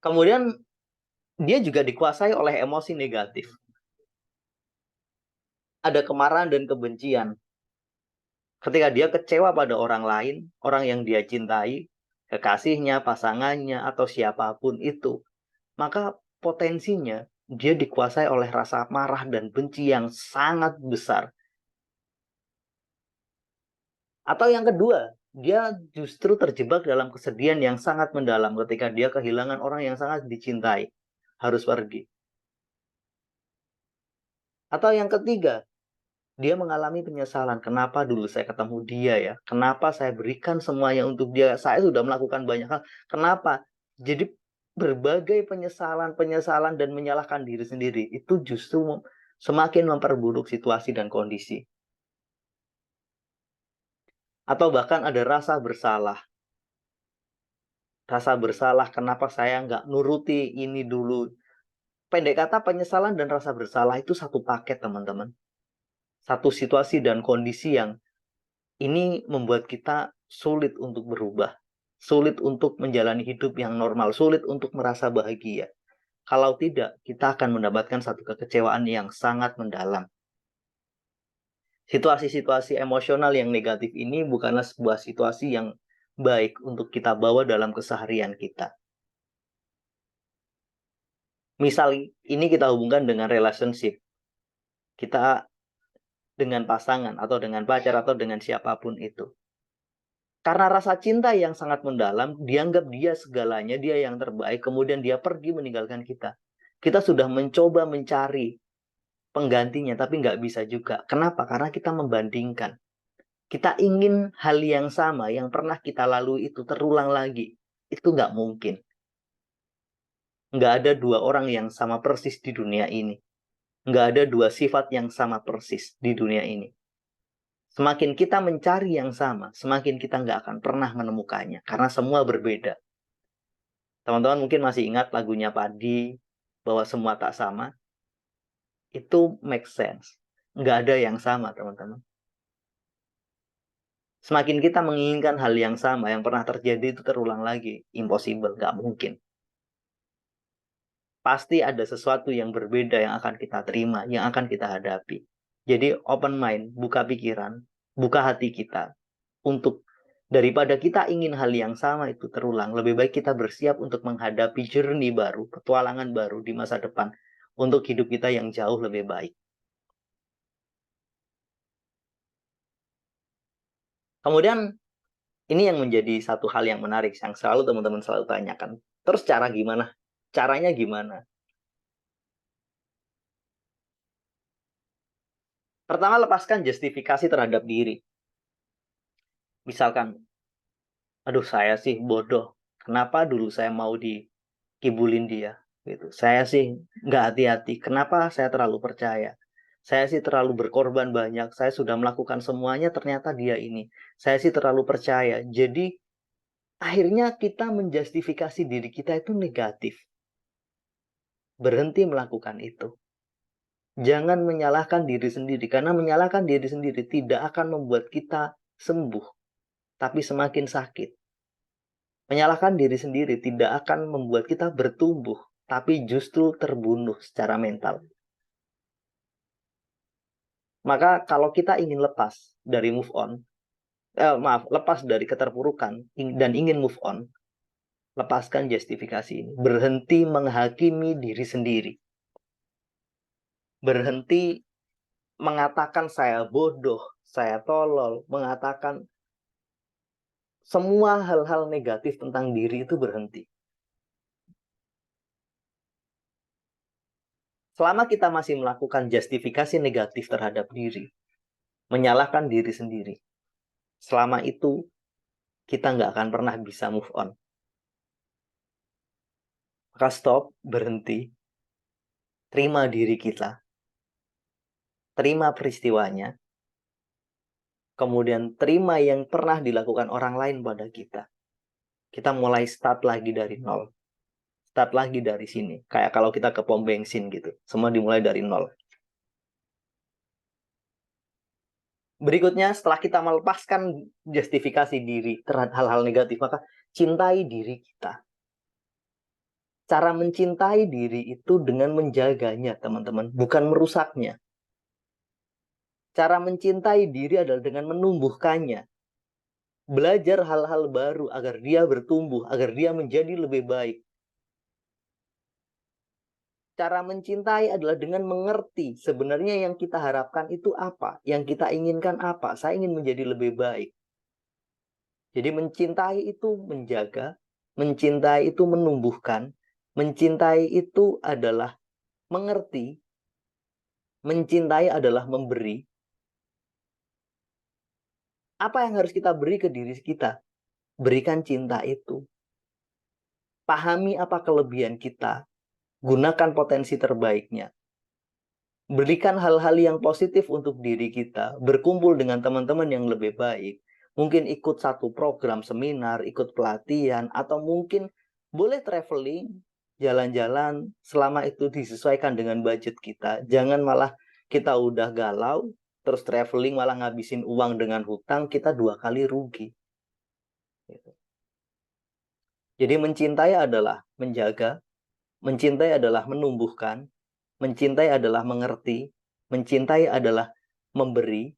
Kemudian dia juga dikuasai oleh emosi negatif. Ada kemarahan dan kebencian. Ketika dia kecewa pada orang lain, orang yang dia cintai, kekasihnya, pasangannya, atau siapapun itu, maka potensinya dia dikuasai oleh rasa marah dan benci yang sangat besar. Atau yang kedua, dia justru terjebak dalam kesedihan yang sangat mendalam ketika dia kehilangan orang yang sangat dicintai, harus pergi. Atau yang ketiga, dia mengalami penyesalan. Kenapa dulu saya ketemu dia ya? Kenapa saya berikan semuanya untuk dia? Saya sudah melakukan banyak hal. Kenapa? Jadi berbagai penyesalan dan menyalahkan diri sendiri itu justru semakin memperburuk situasi dan kondisi. Atau bahkan ada rasa bersalah. Rasa bersalah, kenapa saya nggak nuruti ini dulu? Pendek kata, penyesalan dan rasa bersalah itu satu paket, teman-teman. Satu situasi dan kondisi yang ini membuat kita sulit untuk berubah. Sulit untuk menjalani hidup yang normal. Sulit untuk merasa bahagia. Kalau tidak, kita akan mendapatkan satu kekecewaan yang sangat mendalam. Situasi-situasi emosional yang negatif ini bukanlah sebuah situasi yang baik untuk kita bawa dalam keseharian kita. Misal ini kita hubungkan dengan relationship. Kita dengan pasangan atau dengan pacar atau dengan siapapun itu. Karena rasa cinta yang sangat mendalam, dianggap dia segalanya, dia yang terbaik, kemudian dia pergi meninggalkan kita. Kita sudah mencoba mencari penggantinya, tapi nggak bisa juga. Kenapa? Karena kita membandingkan. Kita ingin hal yang sama yang pernah kita lalui itu terulang lagi. Itu nggak mungkin. Nggak ada dua orang yang sama persis di dunia ini. Nggak ada dua sifat yang sama persis di dunia ini. Semakin kita mencari yang sama, semakin kita nggak akan pernah menemukannya. Karena semua berbeda. Teman-teman mungkin masih ingat lagunya Padi, bahwa semua tak sama. Itu make sense. Nggak ada yang sama, teman-teman. Semakin kita menginginkan hal yang sama, yang pernah terjadi itu terulang lagi. Impossible, nggak mungkin. Pasti ada sesuatu yang berbeda yang akan kita terima, yang akan kita hadapi. Jadi open mind, buka pikiran, buka hati kita untuk daripada kita ingin hal yang sama itu terulang, lebih baik kita bersiap untuk menghadapi journey baru, petualangan baru di masa depan untuk hidup kita yang jauh lebih baik. Kemudian ini yang menjadi satu hal yang menarik yang selalu teman-teman selalu tanyakan. Terus cara gimana? Caranya gimana? Pertama, lepaskan justifikasi terhadap diri. Misalkan, aduh saya sih bodoh. Kenapa dulu saya mau dikibulin dia? Gitu. Saya sih nggak hati-hati. Kenapa saya terlalu percaya? Saya sih terlalu berkorban banyak. Saya sudah melakukan semuanya, ternyata dia ini. Saya sih terlalu percaya. Jadi, akhirnya kita menjustifikasi diri kita itu negatif. Berhenti melakukan itu. Jangan menyalahkan diri sendiri, karena menyalahkan diri sendiri tidak akan membuat kita sembuh, tapi semakin sakit. Menyalahkan diri sendiri tidak akan membuat kita bertumbuh, tapi justru terbunuh secara mental. Maka kalau kita ingin lepas dari lepas dari keterpurukan dan ingin move on, lepaskan justifikasi ini. Berhenti menghakimi diri sendiri. Berhenti mengatakan saya bodoh, saya tolol, mengatakan semua hal-hal negatif tentang diri itu berhenti. Selama kita masih melakukan justifikasi negatif terhadap diri, menyalahkan diri sendiri, selama itu kita nggak akan pernah bisa move on. Maka stop, berhenti, terima diri kita, terima peristiwanya, kemudian terima yang pernah dilakukan orang lain pada kita. Kita mulai start lagi dari nol. Start lagi dari sini. Kayak kalau kita ke pom bensin gitu. Semua dimulai dari nol. Berikutnya, setelah kita melepaskan justifikasi diri terhadap hal-hal negatif, maka cintai diri kita. Cara mencintai diri itu dengan menjaganya, teman-teman. Bukan merusaknya. Cara mencintai diri adalah dengan menumbuhkannya. Belajar hal-hal baru agar dia bertumbuh, agar dia menjadi lebih baik. Cara mencintai adalah dengan mengerti sebenarnya yang kita harapkan itu apa, yang kita inginkan apa. Saya ingin menjadi lebih baik. Jadi mencintai itu menjaga, mencintai itu menumbuhkan, mencintai itu adalah mengerti, mencintai adalah memberi. Apa yang harus kita beri ke diri kita? Berikan cinta itu. Pahami apa kelebihan kita. Gunakan potensi terbaiknya. Berikan hal-hal yang positif untuk diri kita. Berkumpul dengan teman-teman yang lebih baik. Mungkin ikut satu program seminar, ikut pelatihan, atau mungkin boleh traveling, jalan-jalan, selama itu disesuaikan dengan budget kita. Jangan malah kita udah galau, terus traveling malah ngabisin uang dengan hutang, kita 2 kali rugi. Jadi mencintai adalah menjaga, mencintai adalah menumbuhkan, mencintai adalah mengerti, mencintai adalah memberi,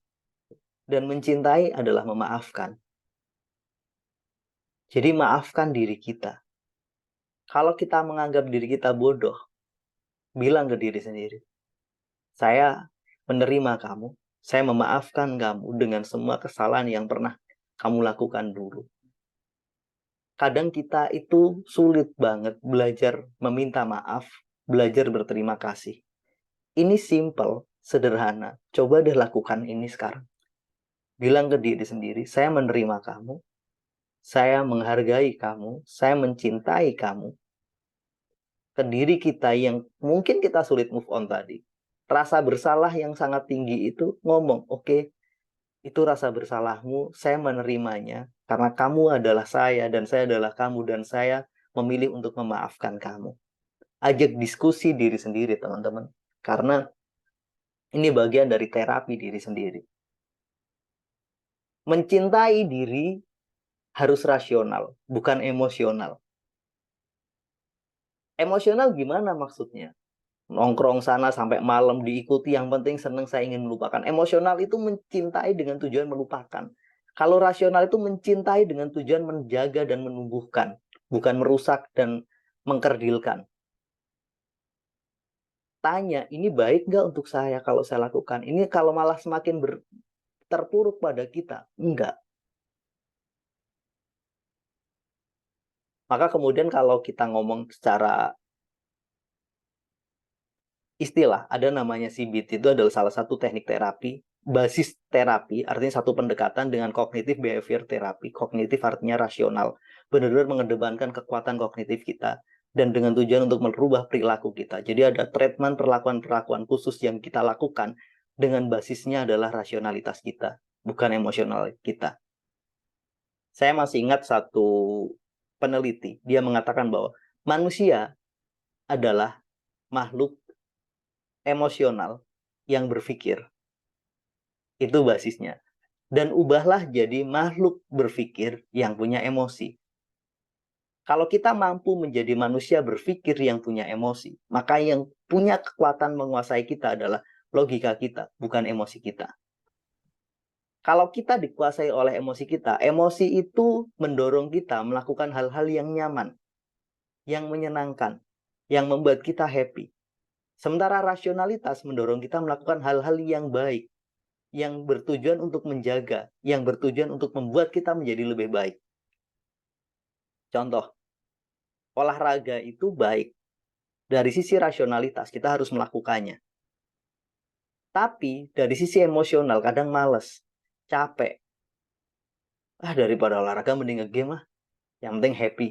dan mencintai adalah memaafkan. Jadi maafkan diri kita. Kalau kita menganggap diri kita bodoh, bilang ke diri sendiri, saya menerima kamu, saya memaafkan kamu dengan semua kesalahan yang pernah kamu lakukan dulu. Kadang kita itu sulit banget belajar meminta maaf, belajar berterima kasih. Ini simple, sederhana. Coba deh lakukan ini sekarang. Bilang ke diri sendiri, saya menerima kamu, saya menghargai kamu, saya mencintai kamu. Ke diri kita yang mungkin kita sulit move on tadi. Rasa bersalah yang sangat tinggi itu ngomong, oke, itu rasa bersalahmu, saya menerimanya. Karena kamu adalah saya, dan saya adalah kamu, dan saya memilih untuk memaafkan kamu. Ajak diskusi diri sendiri, teman-teman. Karena ini bagian dari terapi diri sendiri. Mencintai diri harus rasional, bukan emosional. Emosional gimana maksudnya? nongkrong sana sampai malam diikuti, yang penting seneng, saya ingin melupakan. Emosional itu mencintai dengan tujuan melupakan. Kalau rasional itu mencintai dengan tujuan menjaga dan menumbuhkan, bukan merusak dan mengkerdilkan. Tanya, ini baik nggak untuk saya kalau saya lakukan? Ini kalau malah semakin terpuruk pada kita? Enggak. Maka kemudian kalau kita ngomong secara istilah, ada namanya CBT, itu adalah salah satu teknik terapi, basis terapi, artinya satu pendekatan dengan kognitif behavior terapi. Kognitif artinya rasional, benar-benar mengedepankan kekuatan kognitif kita, dan dengan tujuan untuk merubah perilaku kita. Jadi ada treatment perlakuan-perlakuan khusus yang kita lakukan, dengan basisnya adalah rasionalitas kita, bukan emosional kita. Saya masih ingat satu peneliti, dia mengatakan bahwa manusia adalah makhluk emosional yang berpikir. Itu basisnya. Dan ubahlah jadi makhluk berpikir yang punya emosi. Kalau kita mampu menjadi manusia berpikir yang punya emosi, maka yang punya kekuatan menguasai kita adalah logika kita, bukan emosi kita. Kalau kita dikuasai oleh emosi kita, emosi itu mendorong kita melakukan hal-hal yang nyaman, yang menyenangkan, yang membuat kita happy. Sementara rasionalitas mendorong kita melakukan hal-hal yang baik, yang bertujuan untuk menjaga, yang bertujuan untuk membuat kita menjadi lebih baik. Contoh, olahraga itu baik. Dari sisi rasionalitas, kita harus melakukannya. Tapi, dari sisi emosional, kadang males, capek. Daripada olahraga, mending nge-game lah. Yang penting happy.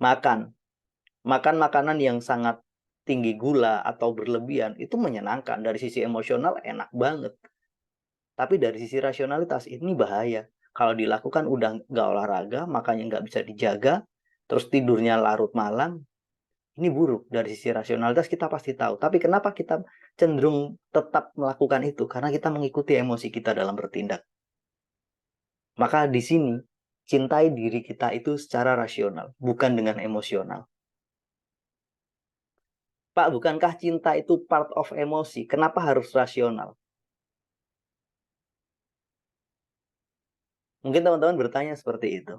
Makan makanan yang sangat tinggi gula atau berlebihan, itu menyenangkan. Dari sisi emosional, enak banget. Tapi dari sisi rasionalitas, ini bahaya. Kalau dilakukan udah nggak olahraga, makanya nggak bisa dijaga, terus tidurnya larut malam, ini buruk. Dari sisi rasionalitas kita pasti tahu. Tapi kenapa kita cenderung tetap melakukan itu? Karena kita mengikuti emosi kita dalam bertindak. Maka di sini, cintai diri kita itu secara rasional, bukan dengan emosional. Pak, bukankah cinta itu part of emosi? Kenapa harus rasional? Mungkin teman-teman bertanya seperti itu.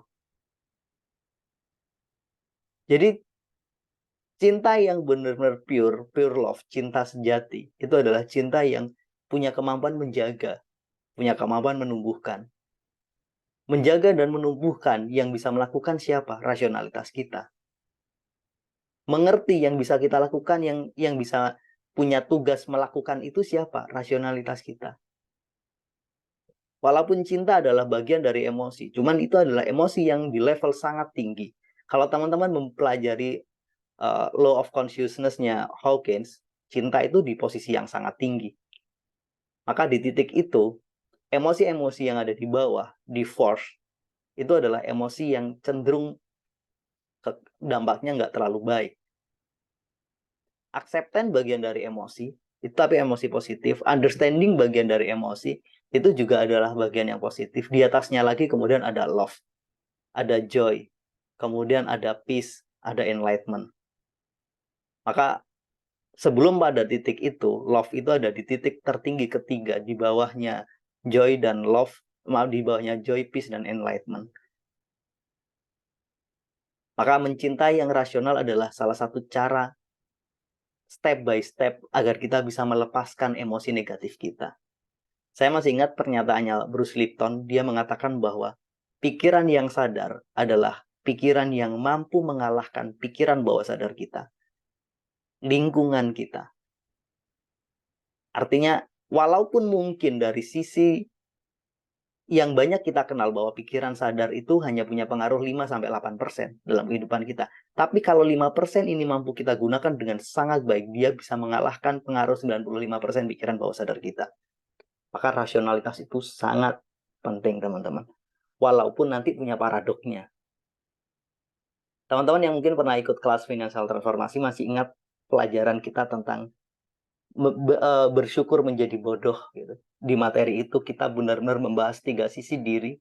Jadi, cinta yang benar-benar pure love, cinta sejati, itu adalah cinta yang punya kemampuan menjaga, punya kemampuan menumbuhkan. Menjaga dan menumbuhkan yang bisa melakukan siapa? Rasionalitas kita. Mengerti yang bisa kita lakukan, yang bisa punya tugas melakukan itu siapa? Rasionalitas kita. Walaupun cinta adalah bagian dari emosi, cuman itu adalah emosi yang di level sangat tinggi. Kalau teman-teman mempelajari law of consciousness-nya Hawkins, cinta itu di posisi yang sangat tinggi. Maka di titik itu, emosi-emosi yang ada di bawah, di force, itu adalah emosi yang cenderung dampaknya nggak terlalu baik. Acceptance bagian dari emosi, itu tapi emosi positif. Understanding bagian dari emosi, itu juga adalah bagian yang positif. Di atasnya lagi kemudian ada love, ada joy, kemudian ada peace, ada enlightenment. Maka sebelum pada titik itu, love itu ada di titik tertinggi ketiga, di bawahnya joy dan love, di bawahnya joy, peace, dan enlightenment. Maka mencintai yang rasional adalah salah satu cara step by step agar kita bisa melepaskan emosi negatif kita. Saya masih ingat pernyataannya Bruce Lipton, dia mengatakan bahwa pikiran yang sadar adalah pikiran yang mampu mengalahkan pikiran bawah sadar kita, lingkungan kita. Artinya, walaupun mungkin dari sisi yang banyak kita kenal bahwa pikiran sadar itu hanya punya pengaruh 5-8% dalam kehidupan kita. Tapi kalau 5% ini mampu kita gunakan dengan sangat baik, dia bisa mengalahkan pengaruh 95% pikiran bawah sadar kita. Maka rasionalitas itu sangat penting, teman-teman. Walaupun nanti punya paradoknya. Teman-teman yang mungkin pernah ikut kelas financial transformasi masih ingat pelajaran kita tentang bersyukur menjadi bodoh gitu. Di materi itu kita benar-benar membahas 3 sisi diri,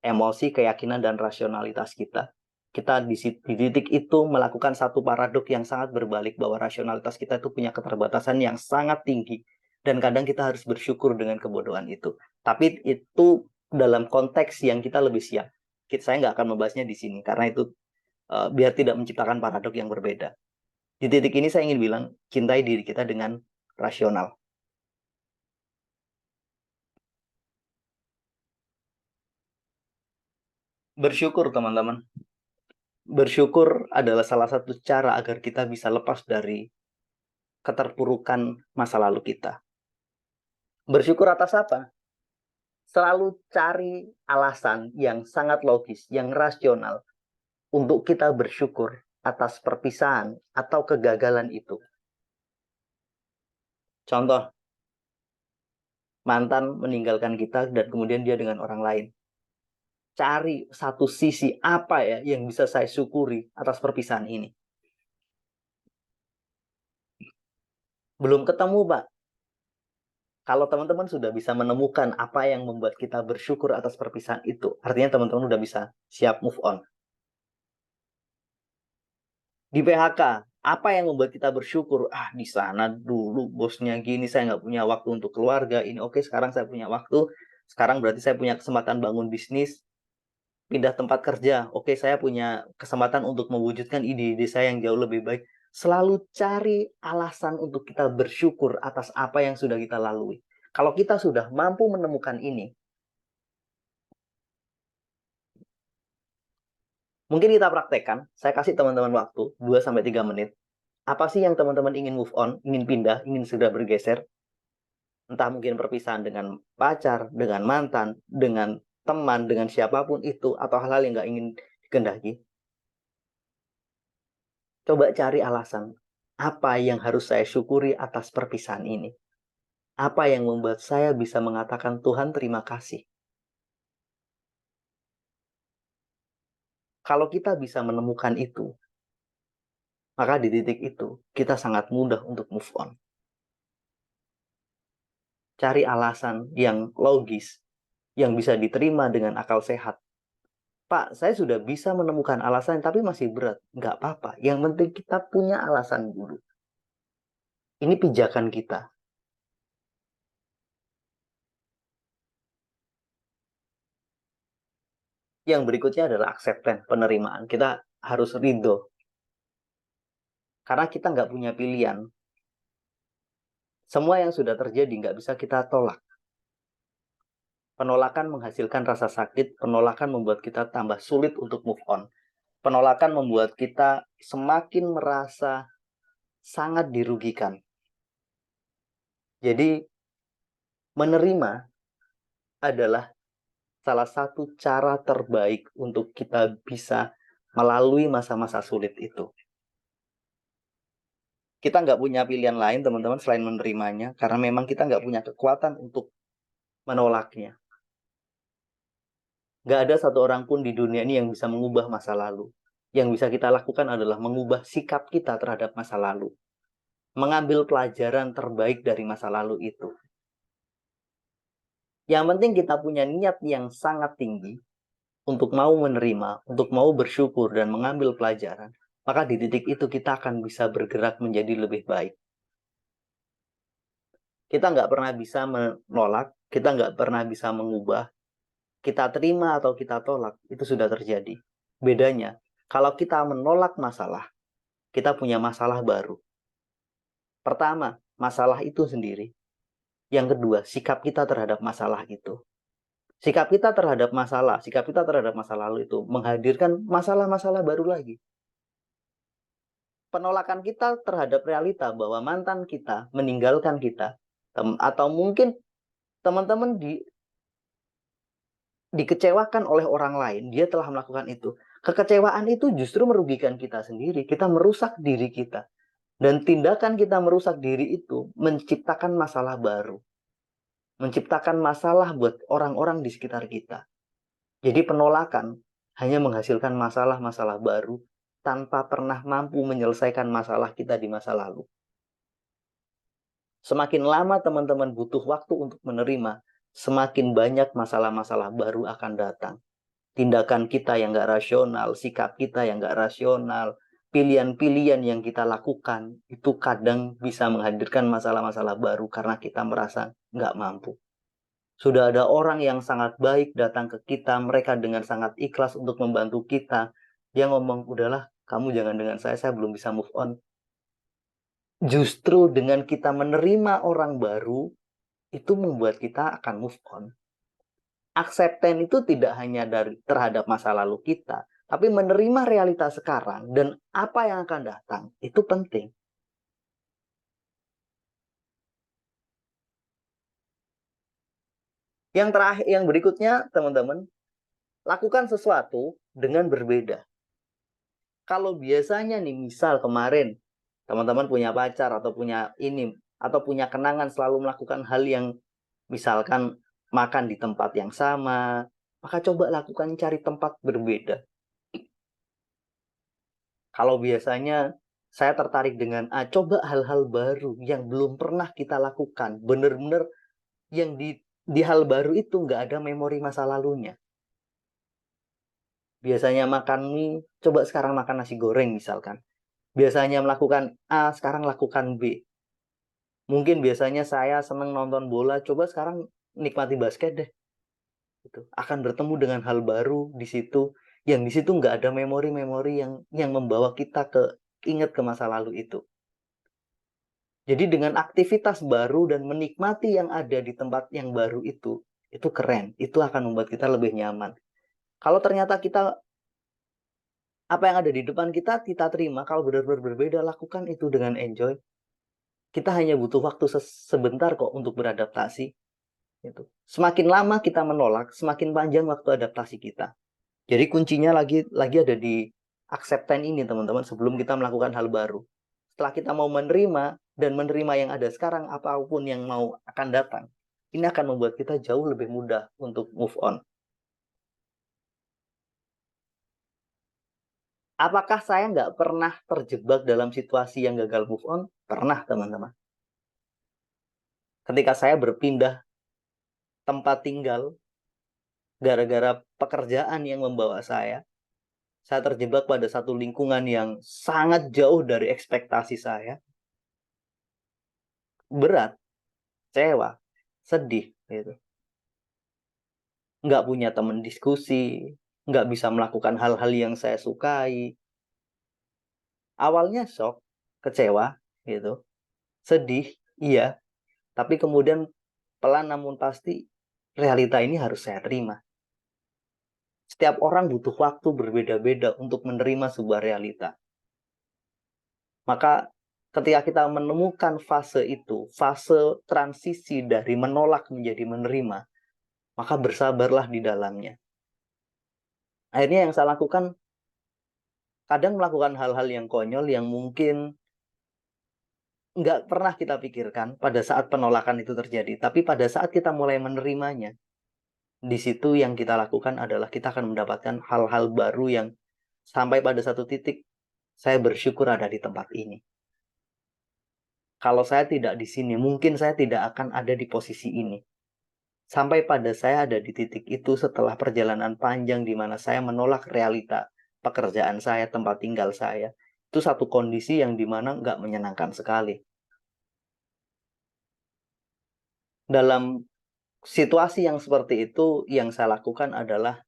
emosi, keyakinan, dan rasionalitas kita. Kita di titik itu melakukan satu paradok yang sangat berbalik, bahwa rasionalitas kita itu punya keterbatasan yang sangat tinggi. Dan kadang kita harus bersyukur dengan kebodohan itu. Tapi itu dalam konteks yang kita lebih siap. Saya nggak akan membahasnya di sini, karena itu biar tidak menciptakan paradok yang berbeda. Di titik ini saya ingin bilang, cintai diri kita dengan rasional. Bersyukur, teman-teman. Bersyukur adalah salah satu cara agar kita bisa lepas dari keterpurukan masa lalu kita. Bersyukur atas apa? Selalu cari alasan yang sangat logis, yang rasional, untuk kita bersyukur atas perpisahan atau kegagalan itu. Contoh, mantan meninggalkan kita dan kemudian dia dengan orang lain. Cari satu sisi apa ya yang bisa saya syukuri atas perpisahan ini. Belum ketemu, Pak. Kalau teman-teman sudah bisa menemukan apa yang membuat kita bersyukur atas perpisahan itu, artinya teman-teman sudah bisa siap move on. Di PHK, apa yang membuat kita bersyukur? Di sana dulu bosnya gini, saya nggak punya waktu untuk keluarga. Ini oke, sekarang saya punya waktu. Sekarang berarti saya punya kesempatan bangun bisnis, pindah tempat kerja. Oke, saya punya kesempatan untuk mewujudkan ide-ide saya yang jauh lebih baik. Selalu cari alasan untuk kita bersyukur atas apa yang sudah kita lalui. Kalau kita sudah mampu menemukan ini, mungkin kita praktekkan. Saya kasih teman-teman waktu 2-3 menit. Apa sih yang teman-teman ingin move on, ingin pindah, ingin segera bergeser? Entah mungkin perpisahan dengan pacar, dengan mantan, dengan teman, dengan siapapun itu, atau hal-hal yang nggak ingin dikehendaki. Coba cari alasan. Apa yang harus saya syukuri atas perpisahan ini? Apa yang membuat saya bisa mengatakan, Tuhan terima kasih. Kalau kita bisa menemukan itu, maka di titik itu kita sangat mudah untuk move on. Cari alasan yang logis, yang bisa diterima dengan akal sehat. Pak, saya sudah bisa menemukan alasan tapi masih berat. Nggak apa-apa. Yang penting kita punya alasan dulu. Ini pijakan kita. Yang berikutnya adalah acceptance, penerimaan. Kita harus ridho. Karena kita nggak punya pilihan. Semua yang sudah terjadi nggak bisa kita tolak. Penolakan menghasilkan rasa sakit. Penolakan membuat kita tambah sulit untuk move on. Penolakan membuat kita semakin merasa sangat dirugikan. Jadi, menerima adalah salah satu cara terbaik untuk kita bisa melalui masa-masa sulit itu. Kita nggak punya pilihan lain, teman-teman, selain menerimanya, karena memang kita nggak punya kekuatan untuk menolaknya. Nggak ada satu orang pun di dunia ini yang bisa mengubah masa lalu. Yang bisa kita lakukan adalah mengubah sikap kita terhadap masa lalu. Mengambil pelajaran terbaik dari masa lalu itu. Yang penting kita punya niat yang sangat tinggi untuk mau menerima, untuk mau bersyukur dan mengambil pelajaran. Maka di titik itu kita akan bisa bergerak menjadi lebih baik. Kita nggak pernah bisa menolak, kita nggak pernah bisa mengubah. Kita terima atau kita tolak, itu sudah terjadi. Bedanya, kalau kita menolak masalah, kita punya masalah baru. Pertama, masalah itu sendiri. Yang kedua, sikap kita terhadap masalah itu. Sikap kita terhadap masa lalu itu menghadirkan masalah-masalah baru lagi. Penolakan kita terhadap realita bahwa mantan kita meninggalkan kita, atau mungkin teman-teman dikecewakan oleh orang lain, dia telah melakukan itu. Kekecewaan itu justru merugikan kita sendiri, kita merusak diri kita. Dan tindakan kita merusak diri itu menciptakan masalah baru. Menciptakan masalah buat orang-orang di sekitar kita. Jadi penolakan hanya menghasilkan masalah-masalah baru tanpa pernah mampu menyelesaikan masalah kita di masa lalu. Semakin lama teman-teman butuh waktu untuk menerima, semakin banyak masalah-masalah baru akan datang. tindakan kita yang nggak rasional, sikap kita yang nggak rasional, pilihan-pilihan yang kita lakukan, itu kadang bisa menghadirkan masalah-masalah baru karena kita merasa nggak mampu. Sudah ada orang yang sangat baik datang ke kita, mereka dengan sangat ikhlas untuk membantu kita. Dia ngomong, udahlah, kamu jangan dengan saya belum bisa move on. Justru dengan kita menerima orang baru, itu membuat kita akan move on. Acceptance itu tidak hanya terhadap masa lalu kita, tapi menerima realitas sekarang dan apa yang akan datang, itu penting. Yang terakhir, yang berikutnya, teman-teman, lakukan sesuatu dengan berbeda. Kalau biasanya nih, misal kemarin teman-teman punya pacar atau punya ini atau punya kenangan selalu melakukan hal yang misalkan makan di tempat yang sama, maka coba lakukan cari tempat berbeda. Kalau biasanya saya tertarik dengan A, coba hal-hal baru yang belum pernah kita lakukan. Benar-benar yang di hal baru itu nggak ada memori masa lalunya. Biasanya makan mie, coba sekarang makan nasi goreng misalkan. Biasanya melakukan A, sekarang lakukan B. Mungkin biasanya saya senang nonton bola, coba sekarang nikmati basket deh. Itu akan bertemu dengan hal baru di situ, yang di situ nggak ada memori-memori yang membawa kita ingat ke masa lalu itu. Jadi dengan aktivitas baru dan menikmati yang ada di tempat yang baru itu keren. Itu akan membuat kita lebih nyaman. Kalau ternyata apa yang ada di depan kita terima, kalau benar-benar berbeda, lakukan itu dengan enjoy. Kita hanya butuh waktu sebentar kok untuk beradaptasi. Gitu. Semakin lama kita menolak, semakin panjang waktu adaptasi kita. Jadi kuncinya lagi ada di acceptance ini, teman-teman, sebelum kita melakukan hal baru. Setelah kita mau menerima dan menerima yang ada sekarang, apapun yang mau akan datang, ini akan membuat kita jauh lebih mudah untuk move on. Apakah saya nggak pernah terjebak dalam situasi yang gagal move on? Pernah, teman-teman. Ketika saya berpindah tempat tinggal, gara-gara pekerjaan yang membawa saya terjebak pada satu lingkungan yang sangat jauh dari ekspektasi saya. Berat, kecewa, sedih, gitu. Nggak punya teman diskusi, nggak bisa melakukan hal-hal yang saya sukai. Awalnya shock, kecewa, gitu, sedih, iya. Tapi kemudian pelan namun pasti realita ini harus saya terima. Setiap orang butuh waktu berbeda-beda untuk menerima sebuah realita. Maka ketika kita menemukan fase itu, fase transisi dari menolak menjadi menerima, maka bersabarlah di dalamnya. Akhirnya yang saya lakukan, kadang melakukan hal-hal yang konyol yang mungkin nggak pernah kita pikirkan pada saat penolakan itu terjadi. Tapi pada saat kita mulai menerimanya, di situ yang kita lakukan adalah kita akan mendapatkan hal-hal baru yang sampai pada satu titik, saya bersyukur ada di tempat ini. Kalau saya tidak di sini, mungkin saya tidak akan ada di posisi ini. Sampai pada saya ada di titik itu setelah perjalanan panjang di mana saya menolak realita pekerjaan saya, tempat tinggal saya. Itu satu kondisi yang dimana nggak menyenangkan sekali. Dalam situasi yang seperti itu, yang saya lakukan adalah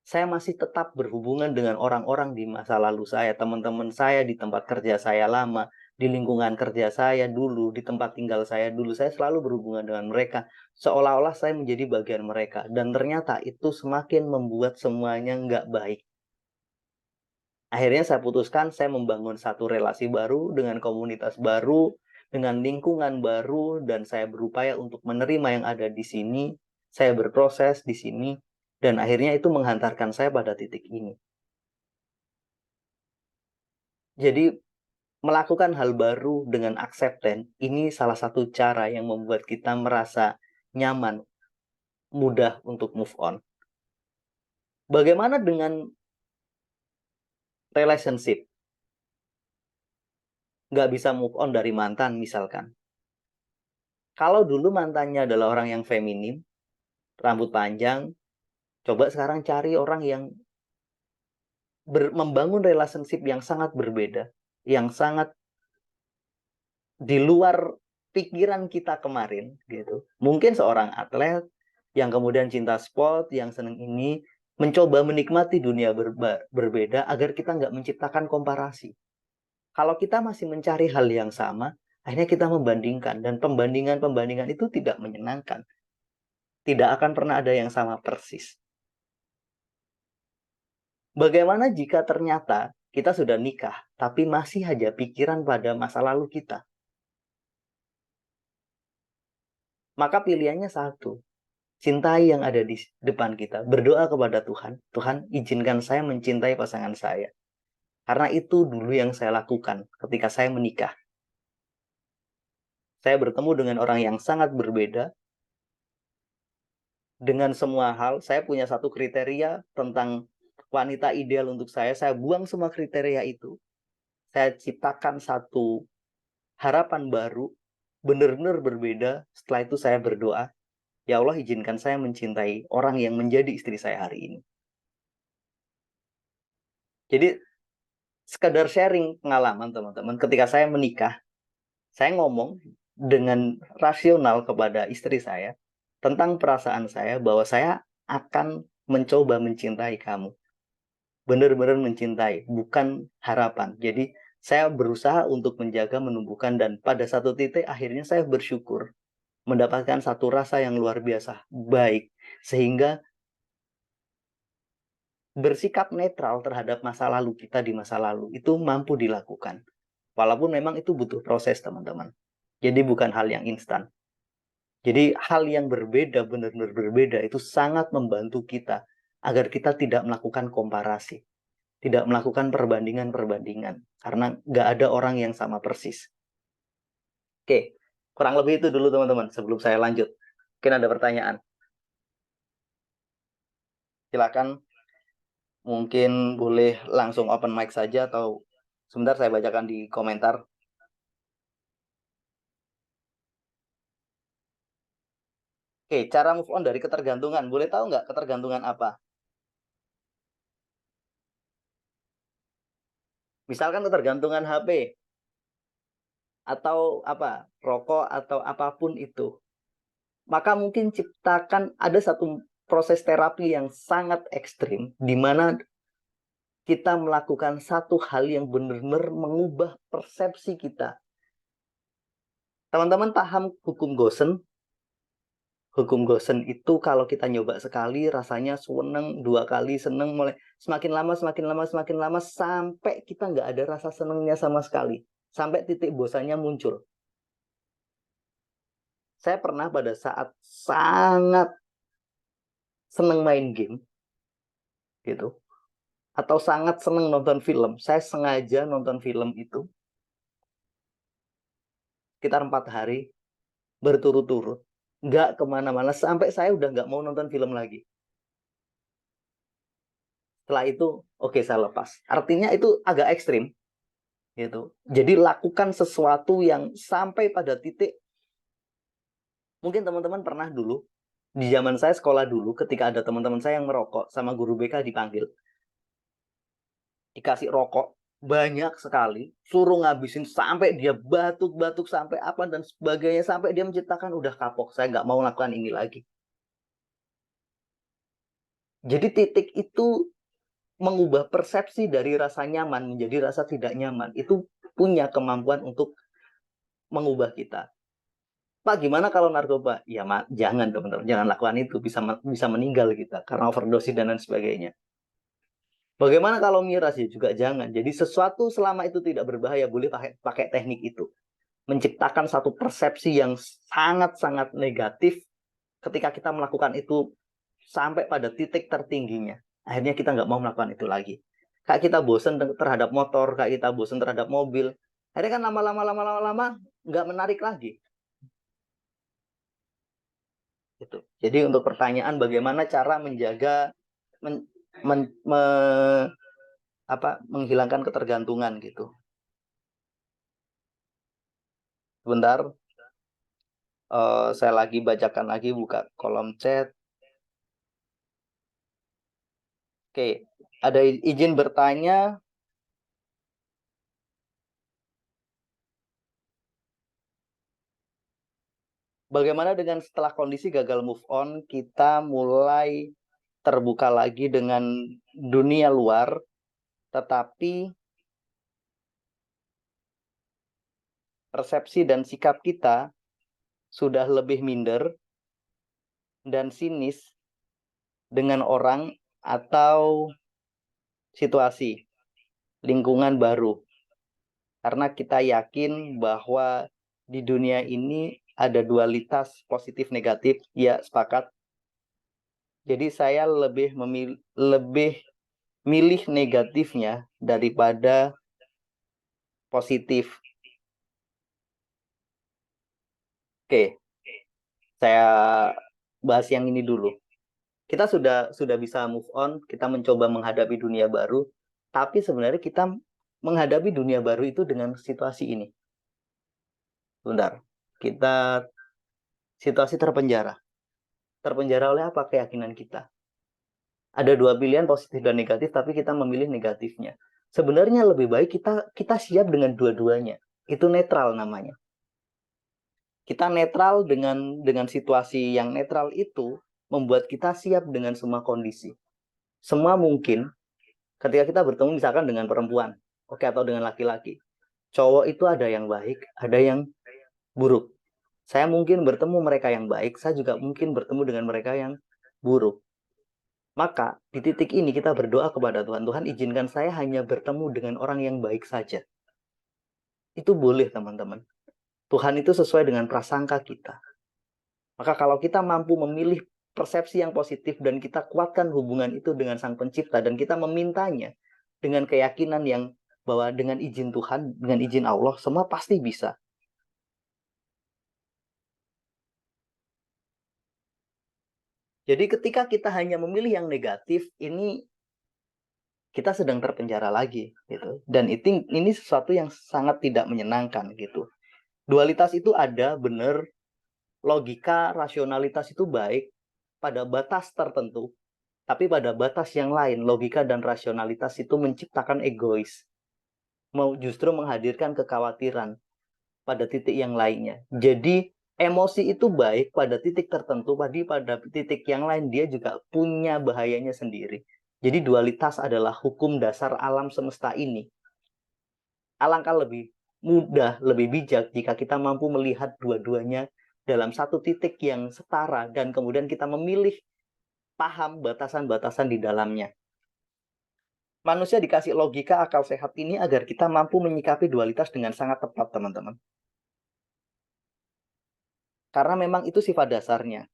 saya masih tetap berhubungan dengan orang-orang di masa lalu saya, teman-teman saya di tempat kerja saya lama, di lingkungan kerja saya dulu, di tempat tinggal saya dulu. Saya selalu berhubungan dengan mereka, seolah-olah saya menjadi bagian mereka. Dan ternyata itu semakin membuat semuanya nggak baik. Akhirnya saya putuskan saya membangun satu relasi baru dengan komunitas baru, dengan lingkungan baru, dan saya berupaya untuk menerima yang ada di sini. Saya berproses di sini, dan akhirnya itu menghantarkan saya pada titik ini. Jadi melakukan hal baru dengan acceptance, ini salah satu cara yang membuat kita merasa nyaman, mudah untuk move on. Bagaimana dengan relationship? Nggak bisa move on dari mantan misalkan. Kalau dulu mantannya adalah orang yang feminim, rambut panjang, Coba sekarang cari orang yang membangun relationship yang sangat berbeda, yang sangat di luar pikiran kita kemarin gitu. Mungkin seorang atlet yang kemudian cinta sport, yang senang ini, mencoba menikmati dunia berbeda agar kita nggak menciptakan komparasi. Kalau kita masih mencari hal yang sama, akhirnya kita membandingkan, dan pembandingan-pembandingan itu tidak menyenangkan. Tidak akan pernah ada yang sama persis. Bagaimana jika ternyata kita sudah nikah, tapi masih aja pikiran pada masa lalu kita? Maka pilihannya satu, cintai yang ada di depan kita. Berdoa kepada Tuhan, Tuhan izinkan saya mencintai pasangan saya. Karena itu dulu yang saya lakukan ketika saya menikah. Saya bertemu dengan orang yang sangat berbeda. Dengan semua hal, saya punya satu kriteria tentang wanita ideal untuk saya. Saya buang semua kriteria itu. Saya ciptakan satu harapan baru, benar-benar berbeda. Setelah itu saya berdoa, ya Allah izinkan saya mencintai orang yang menjadi istri saya hari ini. Jadi sekadar sharing pengalaman teman-teman, ketika saya menikah, saya ngomong dengan rasional kepada istri saya tentang perasaan saya bahwa saya akan mencoba mencintai kamu. Benar-benar mencintai, bukan harapan. Jadi saya berusaha untuk menjaga, menumbuhkan, dan pada satu titik akhirnya saya bersyukur mendapatkan satu rasa yang luar biasa baik, sehingga bersikap netral terhadap masa lalu kita di masa lalu itu mampu dilakukan. Walaupun memang itu butuh proses, teman-teman. Jadi bukan hal yang instan. Jadi hal yang berbeda, benar-benar berbeda, itu sangat membantu kita agar kita tidak melakukan komparasi, tidak melakukan perbandingan-perbandingan, karena nggak ada orang yang sama persis. Oke, kurang lebih itu dulu teman-teman sebelum saya lanjut. Mungkin ada pertanyaan. Silakan, mungkin boleh langsung open mic saja atau sebentar saya bacakan di komentar. Oke, cara move on dari ketergantungan. Boleh tahu nggak ketergantungan apa? Misalkan ketergantungan HP, atau apa, rokok, atau apapun itu. Maka mungkin ciptakan ada satu proses terapi yang sangat ekstrim, di mana kita melakukan satu hal yang benar-benar mengubah persepsi kita. Teman-teman paham hukum Gosen? Hukum Gosen itu kalau kita nyoba sekali rasanya seneng, dua kali seneng, mulai semakin lama, semakin lama, semakin lama, sampai kita nggak ada rasa senengnya sama sekali. Sampai titik bosannya muncul. Saya pernah pada saat sangat seneng main game, gitu, atau sangat seneng nonton film, saya sengaja nonton film itu sekitar 4 hari berturut-turut, nggak kemana-mana, sampai saya udah nggak mau nonton film lagi. Setelah itu, oke, saya lepas. Artinya itu agak ekstrim, gitu. Jadi lakukan sesuatu yang sampai pada titik, mungkin teman-teman pernah dulu, di zaman saya sekolah dulu, ketika ada teman-teman saya yang merokok, sama guru BK dipanggil, dikasih rokok banyak sekali, suruh ngabisin sampai dia batuk-batuk, sampai apa dan sebagainya, sampai dia menciptakan udah kapok, saya nggak mau lakukan ini lagi. Jadi titik itu mengubah persepsi dari rasa nyaman menjadi rasa tidak nyaman, itu punya kemampuan untuk mengubah kita. Pak, gimana kalau narkoba? Ya, jangan teman-teman, jangan lakukan itu, bisa meninggal kita karena overdosis dan lain sebagainya. Bagaimana kalau miras? Ya juga jangan. Jadi sesuatu selama itu tidak berbahaya, boleh pakai teknik itu. Menciptakan satu persepsi yang sangat-sangat negatif ketika kita melakukan itu sampai pada titik tertingginya. Akhirnya kita nggak mau melakukan itu lagi. Kayak kita bosen terhadap motor, kayak kita bosen terhadap mobil. Akhirnya kan lama-lama nggak menarik lagi. Gitu. Jadi untuk pertanyaan bagaimana cara menjaga menghilangkan ketergantungan gitu. Sebentar, saya lagi bacakan lagi, buka kolom chat. Oke, ada izin bertanya. Bagaimana dengan setelah kondisi gagal move on, kita mulai terbuka lagi dengan dunia luar, tetapi persepsi dan sikap kita sudah lebih minder dan sinis dengan orang atau situasi, lingkungan baru. Karena kita yakin bahwa di dunia ini ada dualitas positif negatif, ya sepakat. Jadi saya lebih milih negatifnya daripada positif. Oke, saya bahas yang ini dulu. Kita sudah bisa move on, kita mencoba menghadapi dunia baru, tapi sebenarnya kita menghadapi dunia baru itu dengan situasi ini. Bentar, kita situasi terpenjara. Terpenjara oleh apa? Keyakinan kita. Ada dua pilihan, positif dan negatif, tapi kita memilih negatifnya. Sebenarnya lebih baik kita siap dengan dua-duanya. Itu netral namanya. Kita netral dengan situasi yang netral itu membuat kita siap dengan semua kondisi. Semua mungkin ketika kita bertemu misalkan dengan perempuan, oke, atau dengan laki-laki. Cowok itu ada yang baik, ada yang buruk. Saya mungkin bertemu mereka yang baik, saya juga mungkin bertemu dengan mereka yang buruk. Maka di titik ini kita berdoa kepada Tuhan, Tuhan izinkan saya hanya bertemu dengan orang yang baik saja. Itu boleh teman-teman. Tuhan itu sesuai dengan prasangka kita. Maka kalau kita mampu memilih persepsi yang positif dan kita kuatkan hubungan itu dengan Sang Pencipta dan kita memintanya dengan keyakinan yang bahwa dengan izin Tuhan, dengan izin Allah, semua pasti bisa. Jadi ketika kita hanya memilih yang negatif, ini kita sedang terpenjara lagi gitu. Dan ini sesuatu yang sangat tidak menyenangkan gitu. Dualitas itu ada, benar. Logika, rasionalitas itu baik pada batas tertentu. Tapi pada batas yang lain, logika dan rasionalitas itu menciptakan egois. Mau justru menghadirkan kekhawatiran pada titik yang lainnya. Jadi emosi itu baik pada titik tertentu, pada titik yang lain dia juga punya bahayanya sendiri. Jadi dualitas adalah hukum dasar alam semesta ini. Alangkah lebih mudah, lebih bijak jika kita mampu melihat dua-duanya dalam satu titik yang setara dan kemudian kita memilih paham batasan-batasan di dalamnya. Manusia dikasih logika akal sehat ini agar kita mampu menyikapi dualitas dengan sangat tepat, teman-teman. Karena memang itu sifat dasarnya.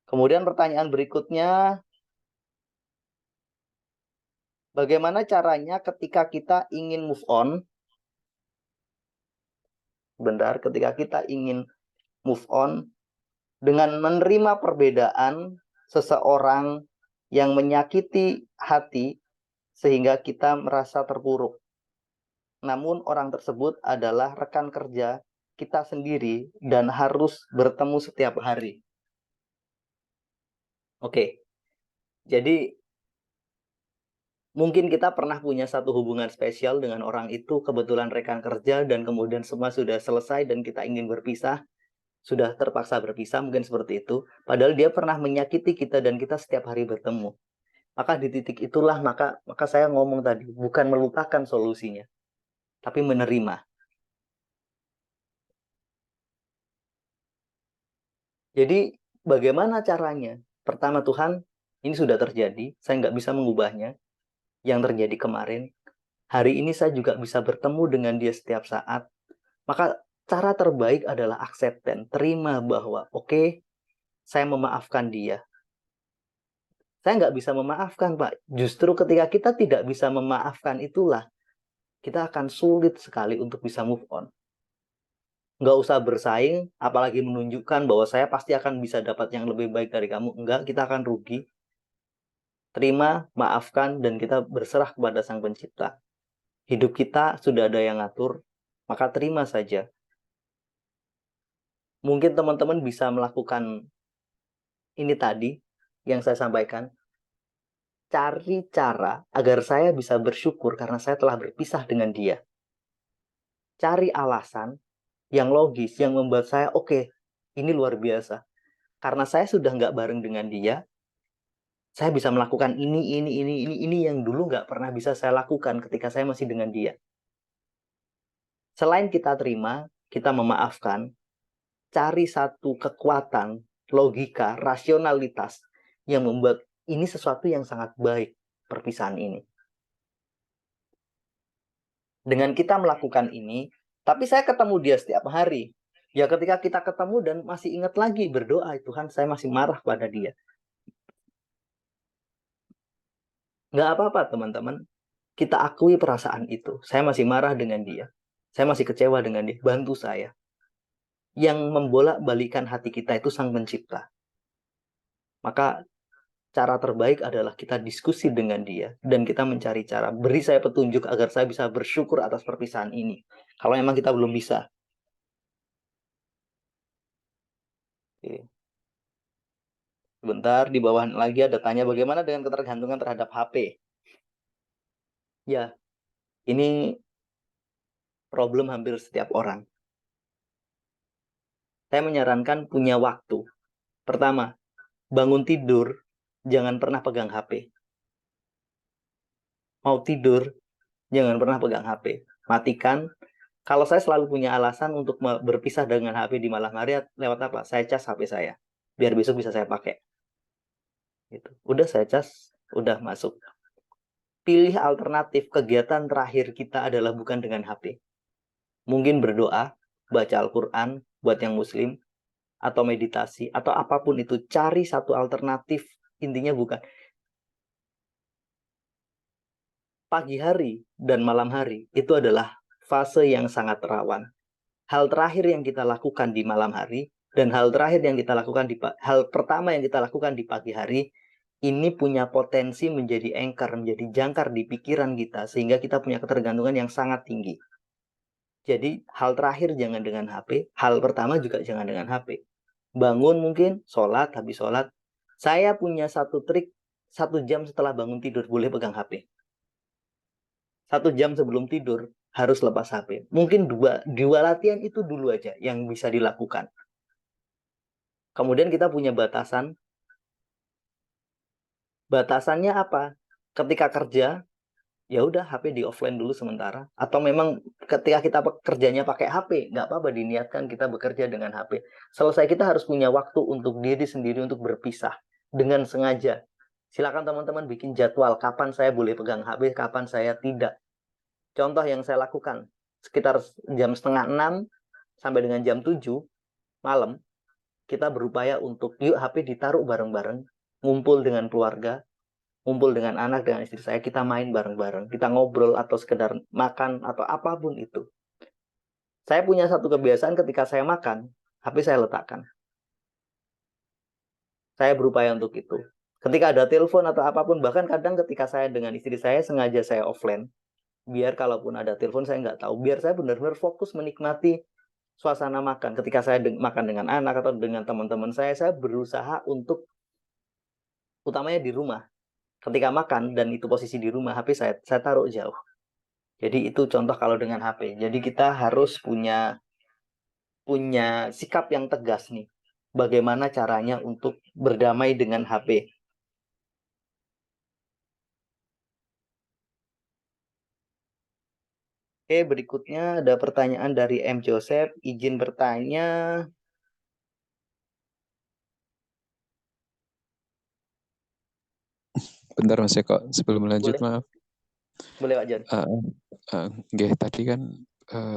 Kemudian pertanyaan berikutnya, bagaimana caranya ketika kita ingin move on? Benar, ketika kita ingin move on dengan menerima perbedaan seseorang yang menyakiti hati sehingga kita merasa terpuruk. Namun orang tersebut adalah rekan kerja kita sendiri dan harus bertemu setiap hari. Oke, jadi mungkin kita pernah punya satu hubungan spesial dengan orang itu, kebetulan rekan kerja, dan kemudian semua sudah selesai dan kita ingin berpisah, sudah terpaksa berpisah, mungkin seperti itu. Padahal dia pernah menyakiti kita dan kita setiap hari bertemu. Maka di titik itulah, maka saya ngomong tadi, bukan melupakan solusinya, tapi menerima. Jadi bagaimana caranya? Pertama, Tuhan, ini sudah terjadi, saya nggak bisa mengubahnya. Yang terjadi kemarin, hari ini saya juga bisa bertemu dengan dia setiap saat. Maka cara terbaik adalah accept dan terima bahwa oke, saya memaafkan dia. Saya nggak bisa memaafkan, Pak. Justru ketika kita tidak bisa memaafkan itulah, kita akan sulit sekali untuk bisa move on. Nggak usah bersaing, apalagi menunjukkan bahwa saya pasti akan bisa dapat yang lebih baik dari kamu. Enggak, kita akan rugi. Terima, maafkan, dan kita berserah kepada Sang Pencipta. Hidup kita sudah ada yang ngatur, maka terima saja. Mungkin teman-teman bisa melakukan ini tadi, yang saya sampaikan, cari cara agar saya bisa bersyukur karena saya telah berpisah dengan dia. Cari alasan yang logis, yang membuat saya, oke, ini luar biasa. Karena saya sudah nggak bareng dengan dia, saya bisa melakukan ini yang dulu nggak pernah bisa saya lakukan ketika saya masih dengan dia. Selain kita terima, kita memaafkan, cari satu kekuatan, logika, rasionalitas yang membuat ini sesuatu yang sangat baik, perpisahan ini. Dengan kita melakukan ini, tapi saya ketemu dia setiap hari. Ya ketika kita ketemu dan masih ingat lagi berdoa, Tuhan saya masih marah pada dia. Nggak apa-apa teman-teman, kita akui perasaan itu. Saya masih marah dengan dia. Saya masih kecewa dengan dia. Bantu saya. Yang membolak-balikan hati kita itu Sang Pencipta. Maka cara terbaik adalah kita diskusi dengan dia. Dan kita mencari cara. Beri saya petunjuk agar saya bisa bersyukur atas perpisahan ini. Kalau memang kita belum bisa. Oke. Sebentar, di bawah lagi ada tanya bagaimana dengan ketergantungan terhadap HP. Ya, ini problem hampir setiap orang. Saya menyarankan punya waktu. Pertama, bangun tidur, jangan pernah pegang HP. Mau tidur, jangan pernah pegang HP. Matikan. Kalau saya selalu punya alasan untuk berpisah dengan HP di malam hari, lewat apa? Saya cas HP saya. Biar besok bisa saya pakai. Gitu. Udah saya cas, udah masuk. Pilih alternatif, kegiatan terakhir kita adalah bukan dengan HP. Mungkin berdoa, baca Al-Quran, buat yang muslim, atau meditasi, atau apapun itu. Cari satu alternatif, intinya bukan. Pagi hari dan malam hari, itu adalah fase yang sangat rawan. Hal terakhir yang kita lakukan di malam hari, dan hal terakhir yang kita lakukan hal pertama yang kita lakukan di pagi hari, ini punya potensi menjadi anchor, menjadi jangkar di pikiran kita, sehingga kita punya ketergantungan yang sangat tinggi. Jadi, hal terakhir jangan dengan HP, hal pertama juga jangan dengan HP. Bangun mungkin, sholat, habis sholat. Saya punya satu trik, 1 jam setelah bangun tidur, boleh pegang HP. 1 jam sebelum tidur, harus lepas HP. Mungkin dua latihan itu dulu aja yang bisa dilakukan. Kemudian kita punya batasan. Batasannya apa? Ketika kerja, ya udah HP di offline dulu sementara. Atau memang ketika kita kerjanya pakai HP, nggak apa-apa diniatkan kita bekerja dengan HP. Selesai kita harus punya waktu untuk diri sendiri untuk berpisah dengan sengaja. Silakan teman-teman bikin jadwal kapan saya boleh pegang HP, kapan saya tidak. Contoh yang saya lakukan, sekitar jam 5:30 sampai dengan jam 7 malam, kita berupaya untuk yuk HP ditaruh bareng-bareng, ngumpul dengan keluarga, ngumpul dengan anak, dengan istri saya, kita main bareng-bareng, kita ngobrol atau sekedar makan atau apapun itu. Saya punya satu kebiasaan ketika saya makan, HP saya letakkan. Saya berupaya untuk itu. Ketika ada telepon atau apapun, bahkan kadang ketika saya dengan istri saya, sengaja saya offline, biar kalaupun ada telepon saya nggak tahu, biar saya benar-benar fokus menikmati suasana makan. Ketika saya makan dengan anak atau dengan teman-teman saya berusaha untuk, utamanya di rumah, ketika makan dan itu posisi di rumah, HP saya taruh jauh. Jadi itu contoh kalau dengan HP. Jadi kita harus punya sikap yang tegas nih. Bagaimana caranya untuk berdamai dengan HP. Oke, berikutnya ada pertanyaan dari M. Joseph. Izin bertanya. Bentar Mas Eko, sebelum lanjut Boleh? maaf. Boleh Pak John. Nggih, tadi kan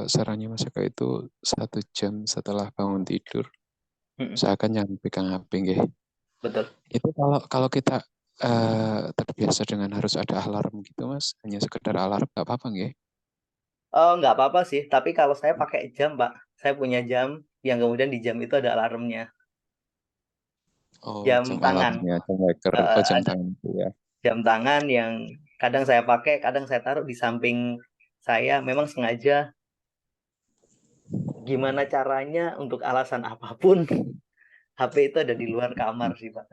sarannya Mas Eko itu 1 jam setelah bangun tidur, usahakan jangan pegang HP, nggih. Betul. Itu kalau kita terbiasa dengan harus ada alarm gitu Mas, hanya sekedar alarm nggak apa-apa nggih? Nggak apa-apa sih, tapi kalau saya pakai jam Pak, saya punya jam yang kemudian di jam itu ada alarmnya. Oh, Jam jam tangan. alarmnya, jam waker, jam Ada tangan itu ya. jam tangan yang kadang saya pakai, kadang saya taruh di samping saya, memang sengaja. Gimana caranya, untuk alasan apapun, HP itu ada di luar kamar sih Pak.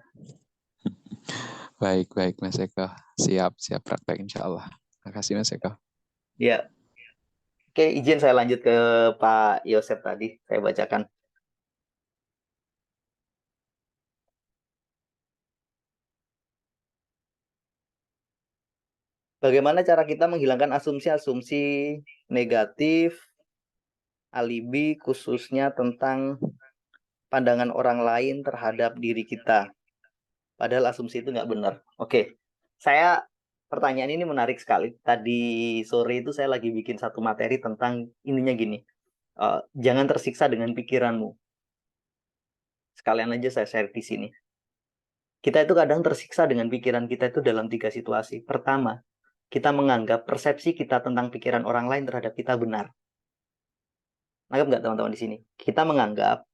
Baik Mas Eko. Siap praktek insya Allah. Makasih Mas Eko. Ya, oke, izin saya lanjut ke Pak Yosep tadi. Saya bacakan. Bagaimana cara kita menghilangkan asumsi-asumsi negatif, alibi, khususnya tentang pandangan orang lain terhadap diri kita. Padahal asumsi itu nggak benar. Oke, pertanyaan ini menarik sekali. Tadi sore itu saya lagi bikin satu materi tentang ininya gini. Jangan tersiksa dengan pikiranmu. Sekalian aja saya share di sini. Kita itu kadang tersiksa dengan pikiran kita itu dalam 3 situasi. Pertama, kita menganggap persepsi kita tentang pikiran orang lain terhadap kita benar. Nangkep nggak teman-teman di sini? Kita menganggap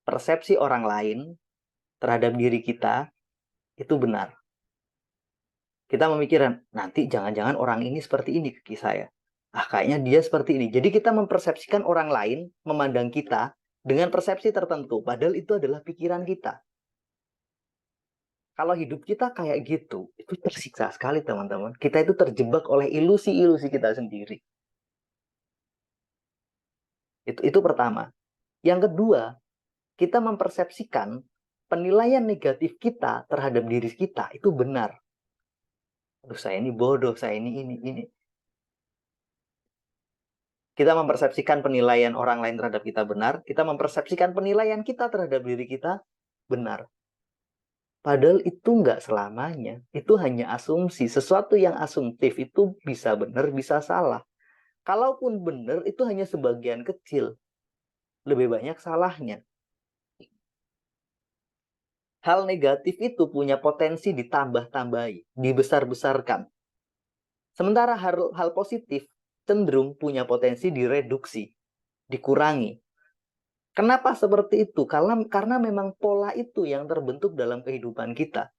persepsi orang lain terhadap diri kita itu benar. Kita memikirkan, nanti jangan-jangan orang ini seperti ini ke saya. Kayaknya dia seperti ini. Jadi kita mempersepsikan orang lain memandang kita dengan persepsi tertentu. Padahal itu adalah pikiran kita. Kalau hidup kita kayak gitu, itu tersiksa sekali teman-teman. Kita itu terjebak oleh ilusi-ilusi kita sendiri. Itu pertama. Yang kedua, kita mempersepsikan penilaian negatif kita terhadap diri kita itu benar. Aduh, saya ini bodoh, saya ini. Kita mempersepsikan penilaian orang lain terhadap kita benar. Kita mempersepsikan penilaian kita terhadap diri kita benar. Padahal itu nggak selamanya. Itu hanya asumsi. Sesuatu yang asumtif itu bisa benar, bisa salah. Kalaupun benar, itu hanya sebagian kecil. Lebih banyak salahnya. Hal negatif itu punya potensi ditambah-tambahi, dibesar-besarkan. Sementara hal positif cenderung punya potensi direduksi, dikurangi. Kenapa seperti itu? Karena memang pola itu yang terbentuk dalam kehidupan kita.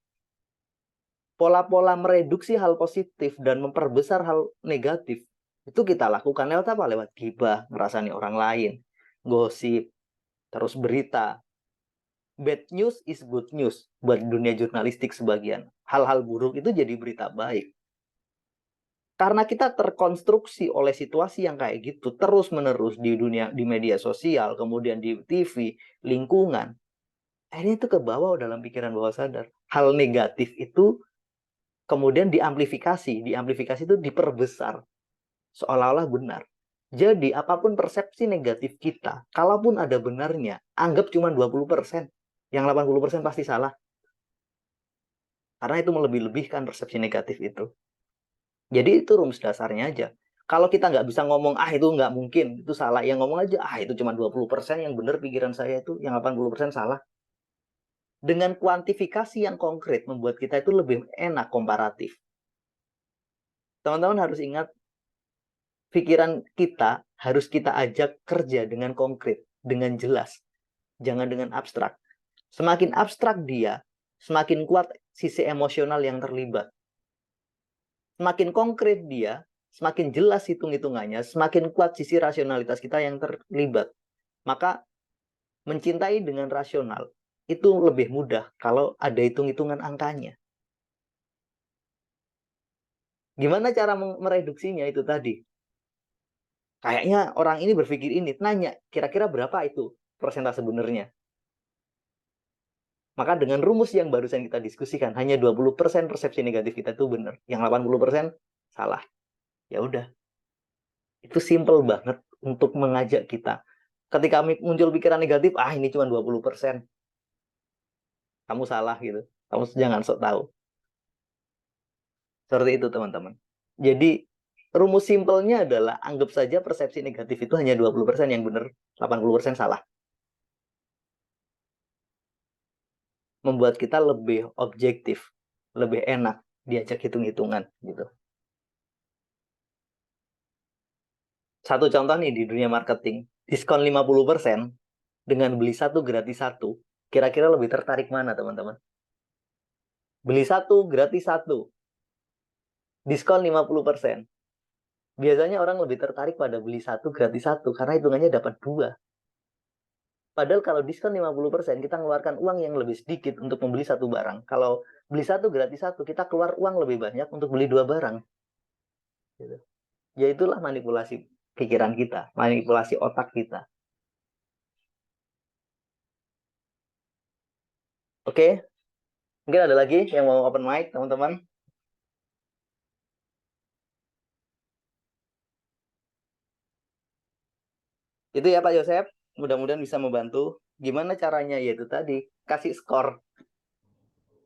Pola-pola mereduksi hal positif dan memperbesar hal negatif itu kita lakukan lewat apa? Lewat ghibah, ngerasani orang lain, gosip, terus berita. Bad news is good news buat dunia jurnalistik sebagian. Hal-hal buruk itu jadi berita baik. Karena kita terkonstruksi oleh situasi yang kayak gitu terus-menerus di media sosial, kemudian di TV, lingkungan. Akhirnya itu ke bawah dalam pikiran bawah sadar. Hal negatif itu kemudian diamplifikasi itu diperbesar seolah-olah benar. Jadi apapun persepsi negatif kita, kalaupun ada benarnya, anggap cuma 20%. Yang 80% pasti salah. Karena itu melebih-lebihkan persepsi negatif itu. Jadi itu rumus dasarnya aja. Kalau kita nggak bisa ngomong, itu nggak mungkin, itu salah. Yang ngomong aja, itu cuma 20% yang benar pikiran saya itu, yang 80% salah. Dengan kuantifikasi yang konkret, membuat kita itu lebih enak komparatif. Teman-teman harus ingat, pikiran kita harus kita ajak kerja dengan konkret, dengan jelas. Jangan dengan abstrak. Semakin abstrak dia, semakin kuat sisi emosional yang terlibat. Semakin konkret dia, semakin jelas hitung-hitungannya, semakin kuat sisi rasionalitas kita yang terlibat. Maka mencintai dengan rasional itu lebih mudah kalau ada hitung-hitungan angkanya. Gimana cara mereduksinya itu tadi? Kayaknya orang ini berpikir ini, nanya, kira-kira berapa itu persentase sebenarnya? Maka dengan rumus yang barusan kita diskusikan, hanya 20% persepsi negatif kita itu benar. Yang 80% salah. Ya udah. Itu simple banget untuk mengajak kita. Ketika muncul pikiran negatif, ini cuma 20%. Kamu salah gitu. Kamu jangan sok tahu. Seperti itu teman-teman. Jadi rumus simpelnya adalah anggap saja persepsi negatif itu hanya 20% yang benar, 80% salah. Membuat kita lebih objektif, lebih enak diajak hitung-hitungan gitu. Satu contoh nih di dunia marketing, diskon 50% dengan beli satu gratis satu, kira-kira lebih tertarik mana teman-teman? Beli satu gratis satu, diskon 50%. Biasanya orang lebih tertarik pada beli satu gratis satu karena hitungannya dapat 2. Padahal kalau diskon 50%, kita mengeluarkan uang yang lebih sedikit untuk membeli satu barang. Kalau beli satu gratis satu, kita keluar uang lebih banyak untuk beli 2 barang. Gitu. Ya itulah manipulasi pikiran kita, manipulasi otak kita. Oke, mungkin ada lagi yang mau open mic, teman-teman? Itu ya Pak Yosep, mudah-mudahan bisa membantu. Gimana caranya? Yaitu tadi, kasih skor.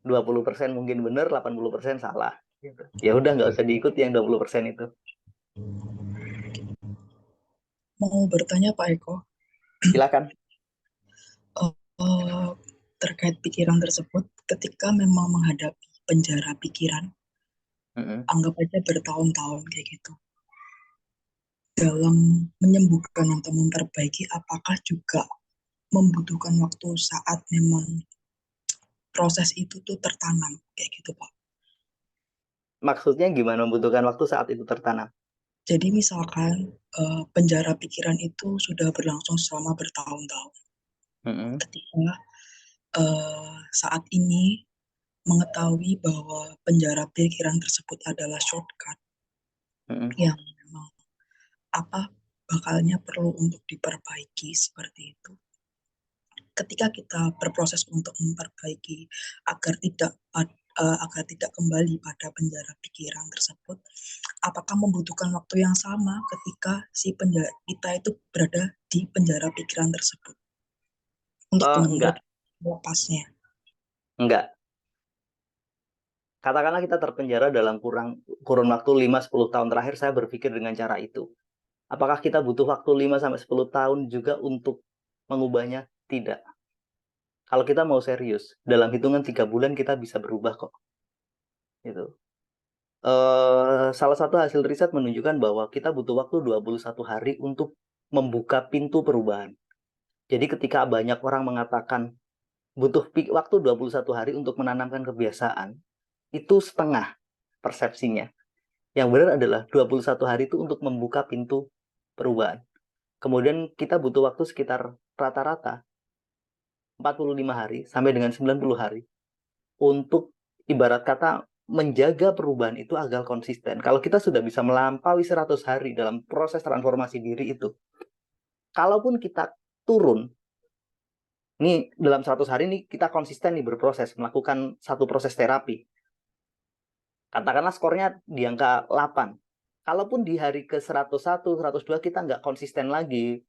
20% mungkin benar, 80% salah. Gitu. Ya udah, nggak usah diikuti yang 20% itu. Mau bertanya Pak Eko, Silakan. terkait pikiran tersebut, ketika memang menghadapi penjara pikiran, anggap aja bertahun-tahun kayak gitu, dalam menyembuhkan atau memperbaiki, apakah juga membutuhkan waktu saat memang proses itu tuh tertanam kayak gitu Pak? Maksudnya gimana membutuhkan waktu saat itu tertanam? Jadi misalkan penjara pikiran itu sudah berlangsung selama bertahun-tahun. Ketika saat ini mengetahui bahwa penjara pikiran tersebut adalah shortcut yang memang bakalnya perlu untuk diperbaiki seperti itu. Ketika kita berproses untuk memperbaiki agar tidak kembali pada penjara pikiran tersebut, apakah membutuhkan waktu yang sama ketika si penjara kita itu berada di penjara pikiran tersebut untuk Enggak. melepasnya? Enggak. Katakanlah kita terpenjara dalam kurun waktu 5-10 tahun terakhir, saya berpikir dengan cara itu. Apakah kita butuh waktu 5-10 tahun juga untuk mengubahnya? Tidak. Kalau kita mau serius, dalam hitungan 3 bulan kita bisa berubah kok. Gitu. Salah satu hasil riset menunjukkan bahwa kita butuh waktu 21 hari untuk membuka pintu perubahan. Jadi ketika banyak orang mengatakan butuh waktu 21 hari untuk menanamkan kebiasaan, itu setengah persepsinya. Yang benar adalah 21 hari itu untuk membuka pintu perubahan. Kemudian kita butuh waktu sekitar rata-rata 45 hari sampai dengan 90 hari untuk ibarat kata menjaga perubahan itu agar konsisten. Kalau kita sudah bisa melampaui 100 hari dalam proses transformasi diri itu, kalaupun kita turun, ini dalam 100 hari ini kita konsisten nih berproses, melakukan satu proses terapi. Katakanlah skornya di angka 8. Kalaupun di hari ke 101, 102 kita nggak konsisten lagi,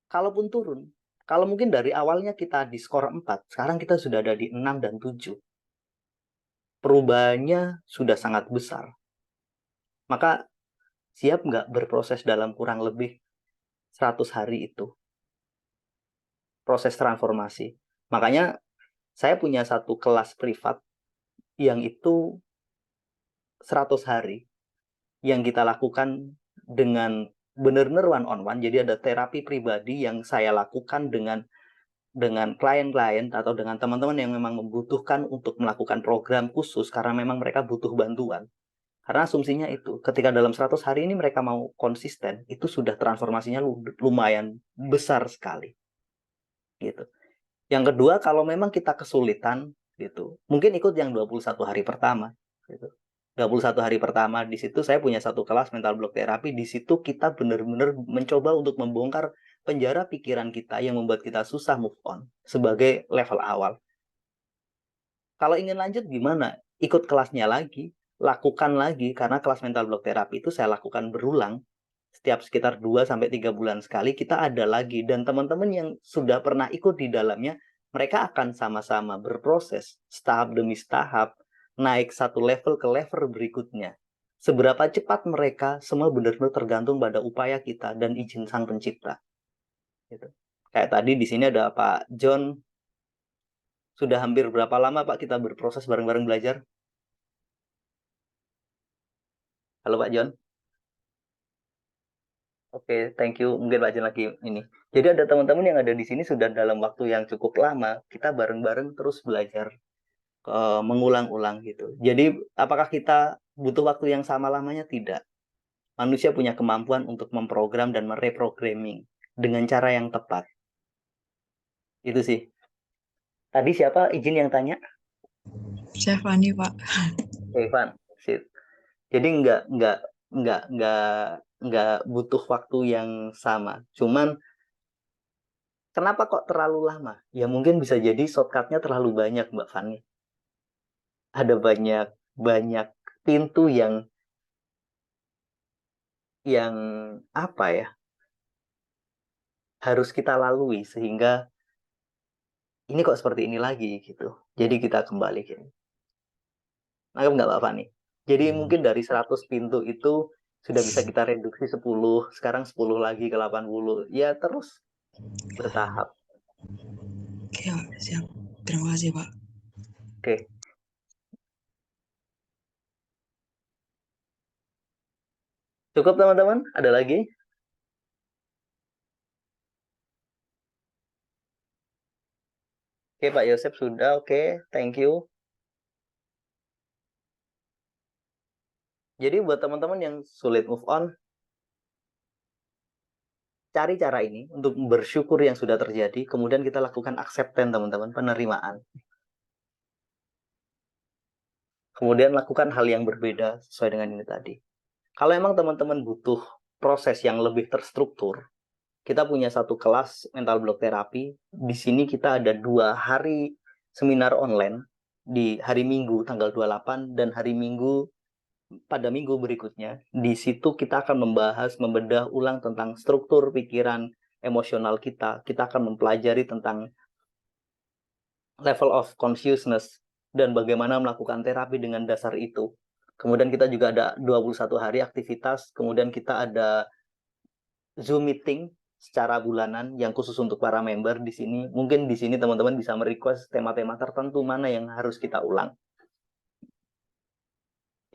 kalaupun turun, kalau mungkin dari awalnya kita di skor 4, sekarang kita sudah ada di 6 dan 7. Perubahannya sudah sangat besar. Maka siap nggak berproses dalam kurang lebih 100 hari itu? Proses transformasi. Makanya saya punya satu kelas privat yang itu 100 hari yang kita lakukan dengan benar-benar one on one. Jadi ada terapi pribadi yang saya lakukan dengan klien-klien atau dengan teman-teman yang memang membutuhkan untuk melakukan program khusus karena memang mereka butuh bantuan. Karena asumsinya itu, ketika dalam 100 hari ini mereka mau konsisten, itu sudah transformasinya lumayan besar sekali. Gitu. Yang kedua, kalau memang kita kesulitan, gitu, mungkin ikut yang 21 hari pertama. Gitu. 21 hari pertama, di situ saya punya satu kelas mental block terapi, di situ kita benar-benar mencoba untuk membongkar penjara pikiran kita yang membuat kita susah move on sebagai level awal. Kalau ingin lanjut gimana? Ikut kelasnya lagi, lakukan lagi, karena kelas mental block terapi itu saya lakukan berulang. Setiap sekitar 2-3 bulan sekali kita ada lagi. Dan teman-teman yang sudah pernah ikut di dalamnya, mereka akan sama-sama berproses, tahap demi tahap, naik satu level ke level berikutnya. Seberapa cepat mereka, semua benar-benar tergantung pada upaya kita dan izin Sang Pencipta. Gitu. Kayak tadi di sini ada Pak John. Sudah hampir berapa lama Pak kita berproses bareng-bareng belajar? Halo Pak John. Oke, thank you. Mungkin Pak John lagi ini. Jadi ada teman-teman yang ada di sini sudah dalam waktu yang cukup lama, kita bareng-bareng terus belajar, mengulang-ulang gitu. Jadi apakah kita butuh waktu yang sama lamanya? Tidak. Manusia punya kemampuan untuk memprogram dan mereprogramming dengan cara yang tepat. Itu sih. Tadi siapa izin yang tanya? Syafani, Pak. Evan. Sip. Jadi nggak butuh waktu yang sama. Cuman kenapa kok terlalu lama? Ya mungkin bisa jadi shortcut-nya terlalu banyak, Mbak Fani. Ada banyak pintu yang apa ya, harus kita lalui sehingga ini kok seperti ini lagi gitu. Jadi kita kembali gini. Nangkep nggak Mbak Fani? Jadi mungkin dari 100 pintu itu sudah bisa kita reduksi 10, sekarang 10 lagi ke 80. Ya terus bertahap. Oke, Pak. Siap. Terima kasih, Pak. Oke. Cukup teman-teman? Ada lagi? Oke, Pak Yosep sudah. Oke, thank you. Jadi buat teman-teman yang sulit move on, cari cara ini untuk bersyukur yang sudah terjadi, kemudian kita lakukan acceptance teman-teman, penerimaan. Kemudian lakukan hal yang berbeda sesuai dengan ini tadi. Kalau emang teman-teman butuh proses yang lebih terstruktur, kita punya satu kelas mental block terapi. Di sini kita ada 2 hari seminar online di hari Minggu tanggal 28 dan hari Minggu pada minggu berikutnya. Di situ kita akan membahas, membedah ulang tentang struktur pikiran emosional kita. Kita akan mempelajari tentang level of consciousness dan bagaimana melakukan terapi dengan dasar itu. Kemudian kita juga ada 21 hari aktivitas, kemudian kita ada Zoom meeting secara bulanan yang khusus untuk para member di sini. Mungkin di sini teman-teman bisa merequest tema-tema tertentu mana yang harus kita ulang.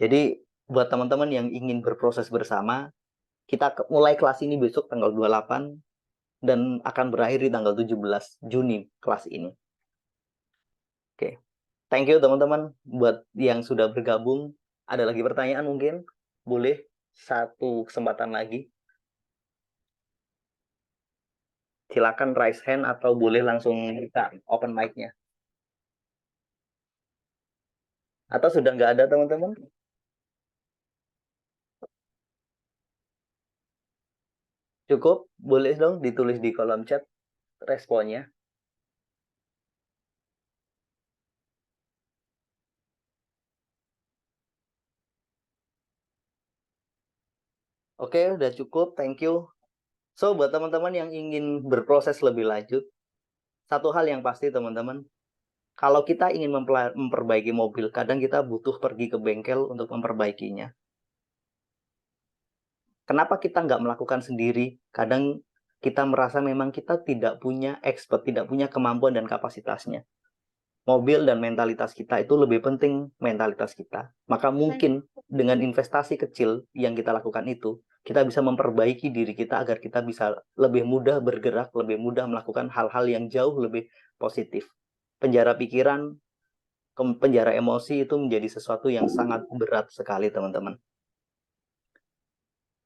Jadi buat teman-teman yang ingin berproses bersama, kita mulai kelas ini besok tanggal 28 dan akan berakhir di tanggal 17 Juni kelas ini. Oke. Thank you teman-teman buat yang sudah bergabung. Ada lagi pertanyaan mungkin? Boleh satu kesempatan lagi. Silakan raise hand atau boleh langsung kita open mic-nya. Atau sudah nggak ada teman-teman? Cukup? Boleh dong ditulis di kolom chat responnya. Oke, udah cukup. Thank you. So, buat teman-teman yang ingin berproses lebih lanjut, satu hal yang pasti teman-teman, kalau kita ingin memperbaiki mobil, kadang kita butuh pergi ke bengkel untuk memperbaikinya. Kenapa kita nggak melakukan sendiri? Kadang kita merasa memang kita tidak punya expert, tidak punya kemampuan dan kapasitasnya. Mobil dan mentalitas kita itu lebih penting mentalitas kita. Maka mungkin dengan investasi kecil yang kita lakukan itu, kita bisa memperbaiki diri kita agar kita bisa lebih mudah bergerak, lebih mudah melakukan hal-hal yang jauh lebih positif. Penjara pikiran, penjara emosi itu menjadi sesuatu yang sangat berat sekali, teman-teman.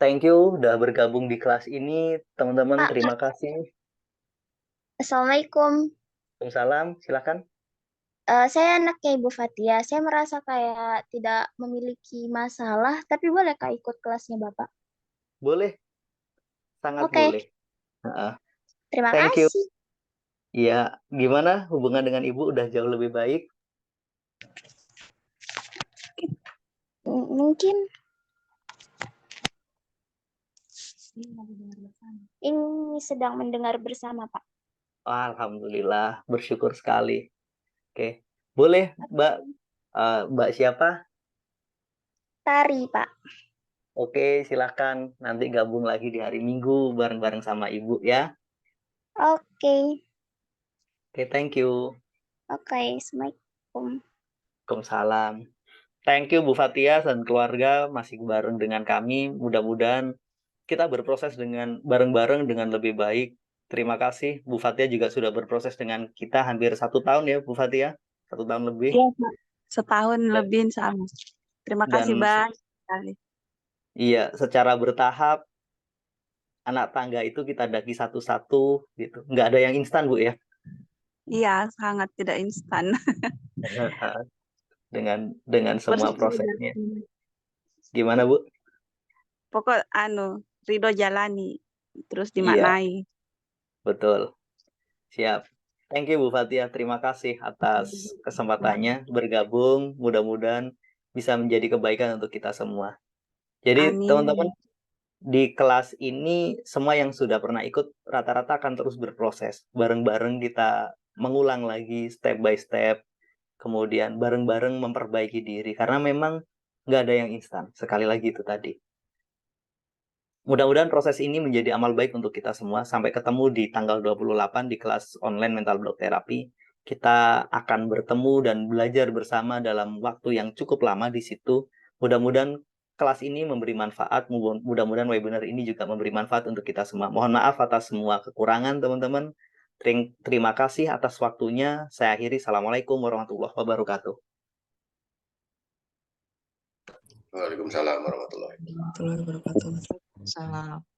Thank you udah bergabung di kelas ini, teman-teman. Terima kasih. Assalamualaikum. Waalaikumsalam, silakan. Saya anaknya Ibu Fatia. Saya merasa kayak tidak memiliki masalah, tapi boleh Kak ikut kelasnya Bapak? Boleh, sangat Oke. boleh. Terima Thank you. kasih. Iya, gimana hubungan dengan Ibu udah jauh lebih baik? Mungkin ini sedang mendengar bersama, Pak. Alhamdulillah, bersyukur sekali. Oke, boleh Mbak, Mbak siapa? Tari, Pak. Oke, silakan nanti gabung lagi di hari Minggu bareng-bareng sama Ibu ya. Oke. Oke, thank you. Oke, Assalamualaikum. Waalaikumsalam. Thank you Bu Fatia dan keluarga masih bareng dengan kami. Mudah-mudahan kita berproses dengan bareng-bareng dengan lebih baik. Terima kasih Bu Fatia juga sudah berproses dengan kita hampir 1 tahun ya Bu Fatia, 1 tahun lebih. Iya, Pak. Setahun lebih sama. Terima kasih banyak sekali. Iya, secara bertahap anak tangga itu kita daki satu-satu gitu. Nggak ada yang instan Bu ya. Iya, sangat tidak instan. dengan semua prosesnya. Gimana, Bu? Pokok ridho jalani, terus Iya, dimaknai. betul. Siap. Thank you Bu Fatia. Terima kasih atas kesempatannya bergabung. Mudah-mudahan bisa menjadi kebaikan untuk kita semua. Jadi Amin. teman-teman di kelas ini semua yang sudah pernah ikut rata-rata akan terus berproses. Bareng-bareng kita mengulang lagi step by step. Kemudian bareng-bareng memperbaiki diri. Karena memang nggak ada yang instan. Sekali lagi itu tadi. Mudah-mudahan proses ini menjadi amal baik untuk kita semua. Sampai ketemu di tanggal 28 di kelas online mental block therapy. Kita akan bertemu dan belajar bersama dalam waktu yang cukup lama di situ. Mudah-mudahan kelas ini memberi manfaat. Mudah-mudahan webinar ini juga memberi manfaat untuk kita semua. Mohon maaf atas semua kekurangan, teman-teman. Terima kasih atas waktunya. Saya akhiri. Assalamualaikum warahmatullahi wabarakatuh. Waalaikumsalam warahmatullahi wabarakatuh. Warahmatullahi wabarakatuh. Salam.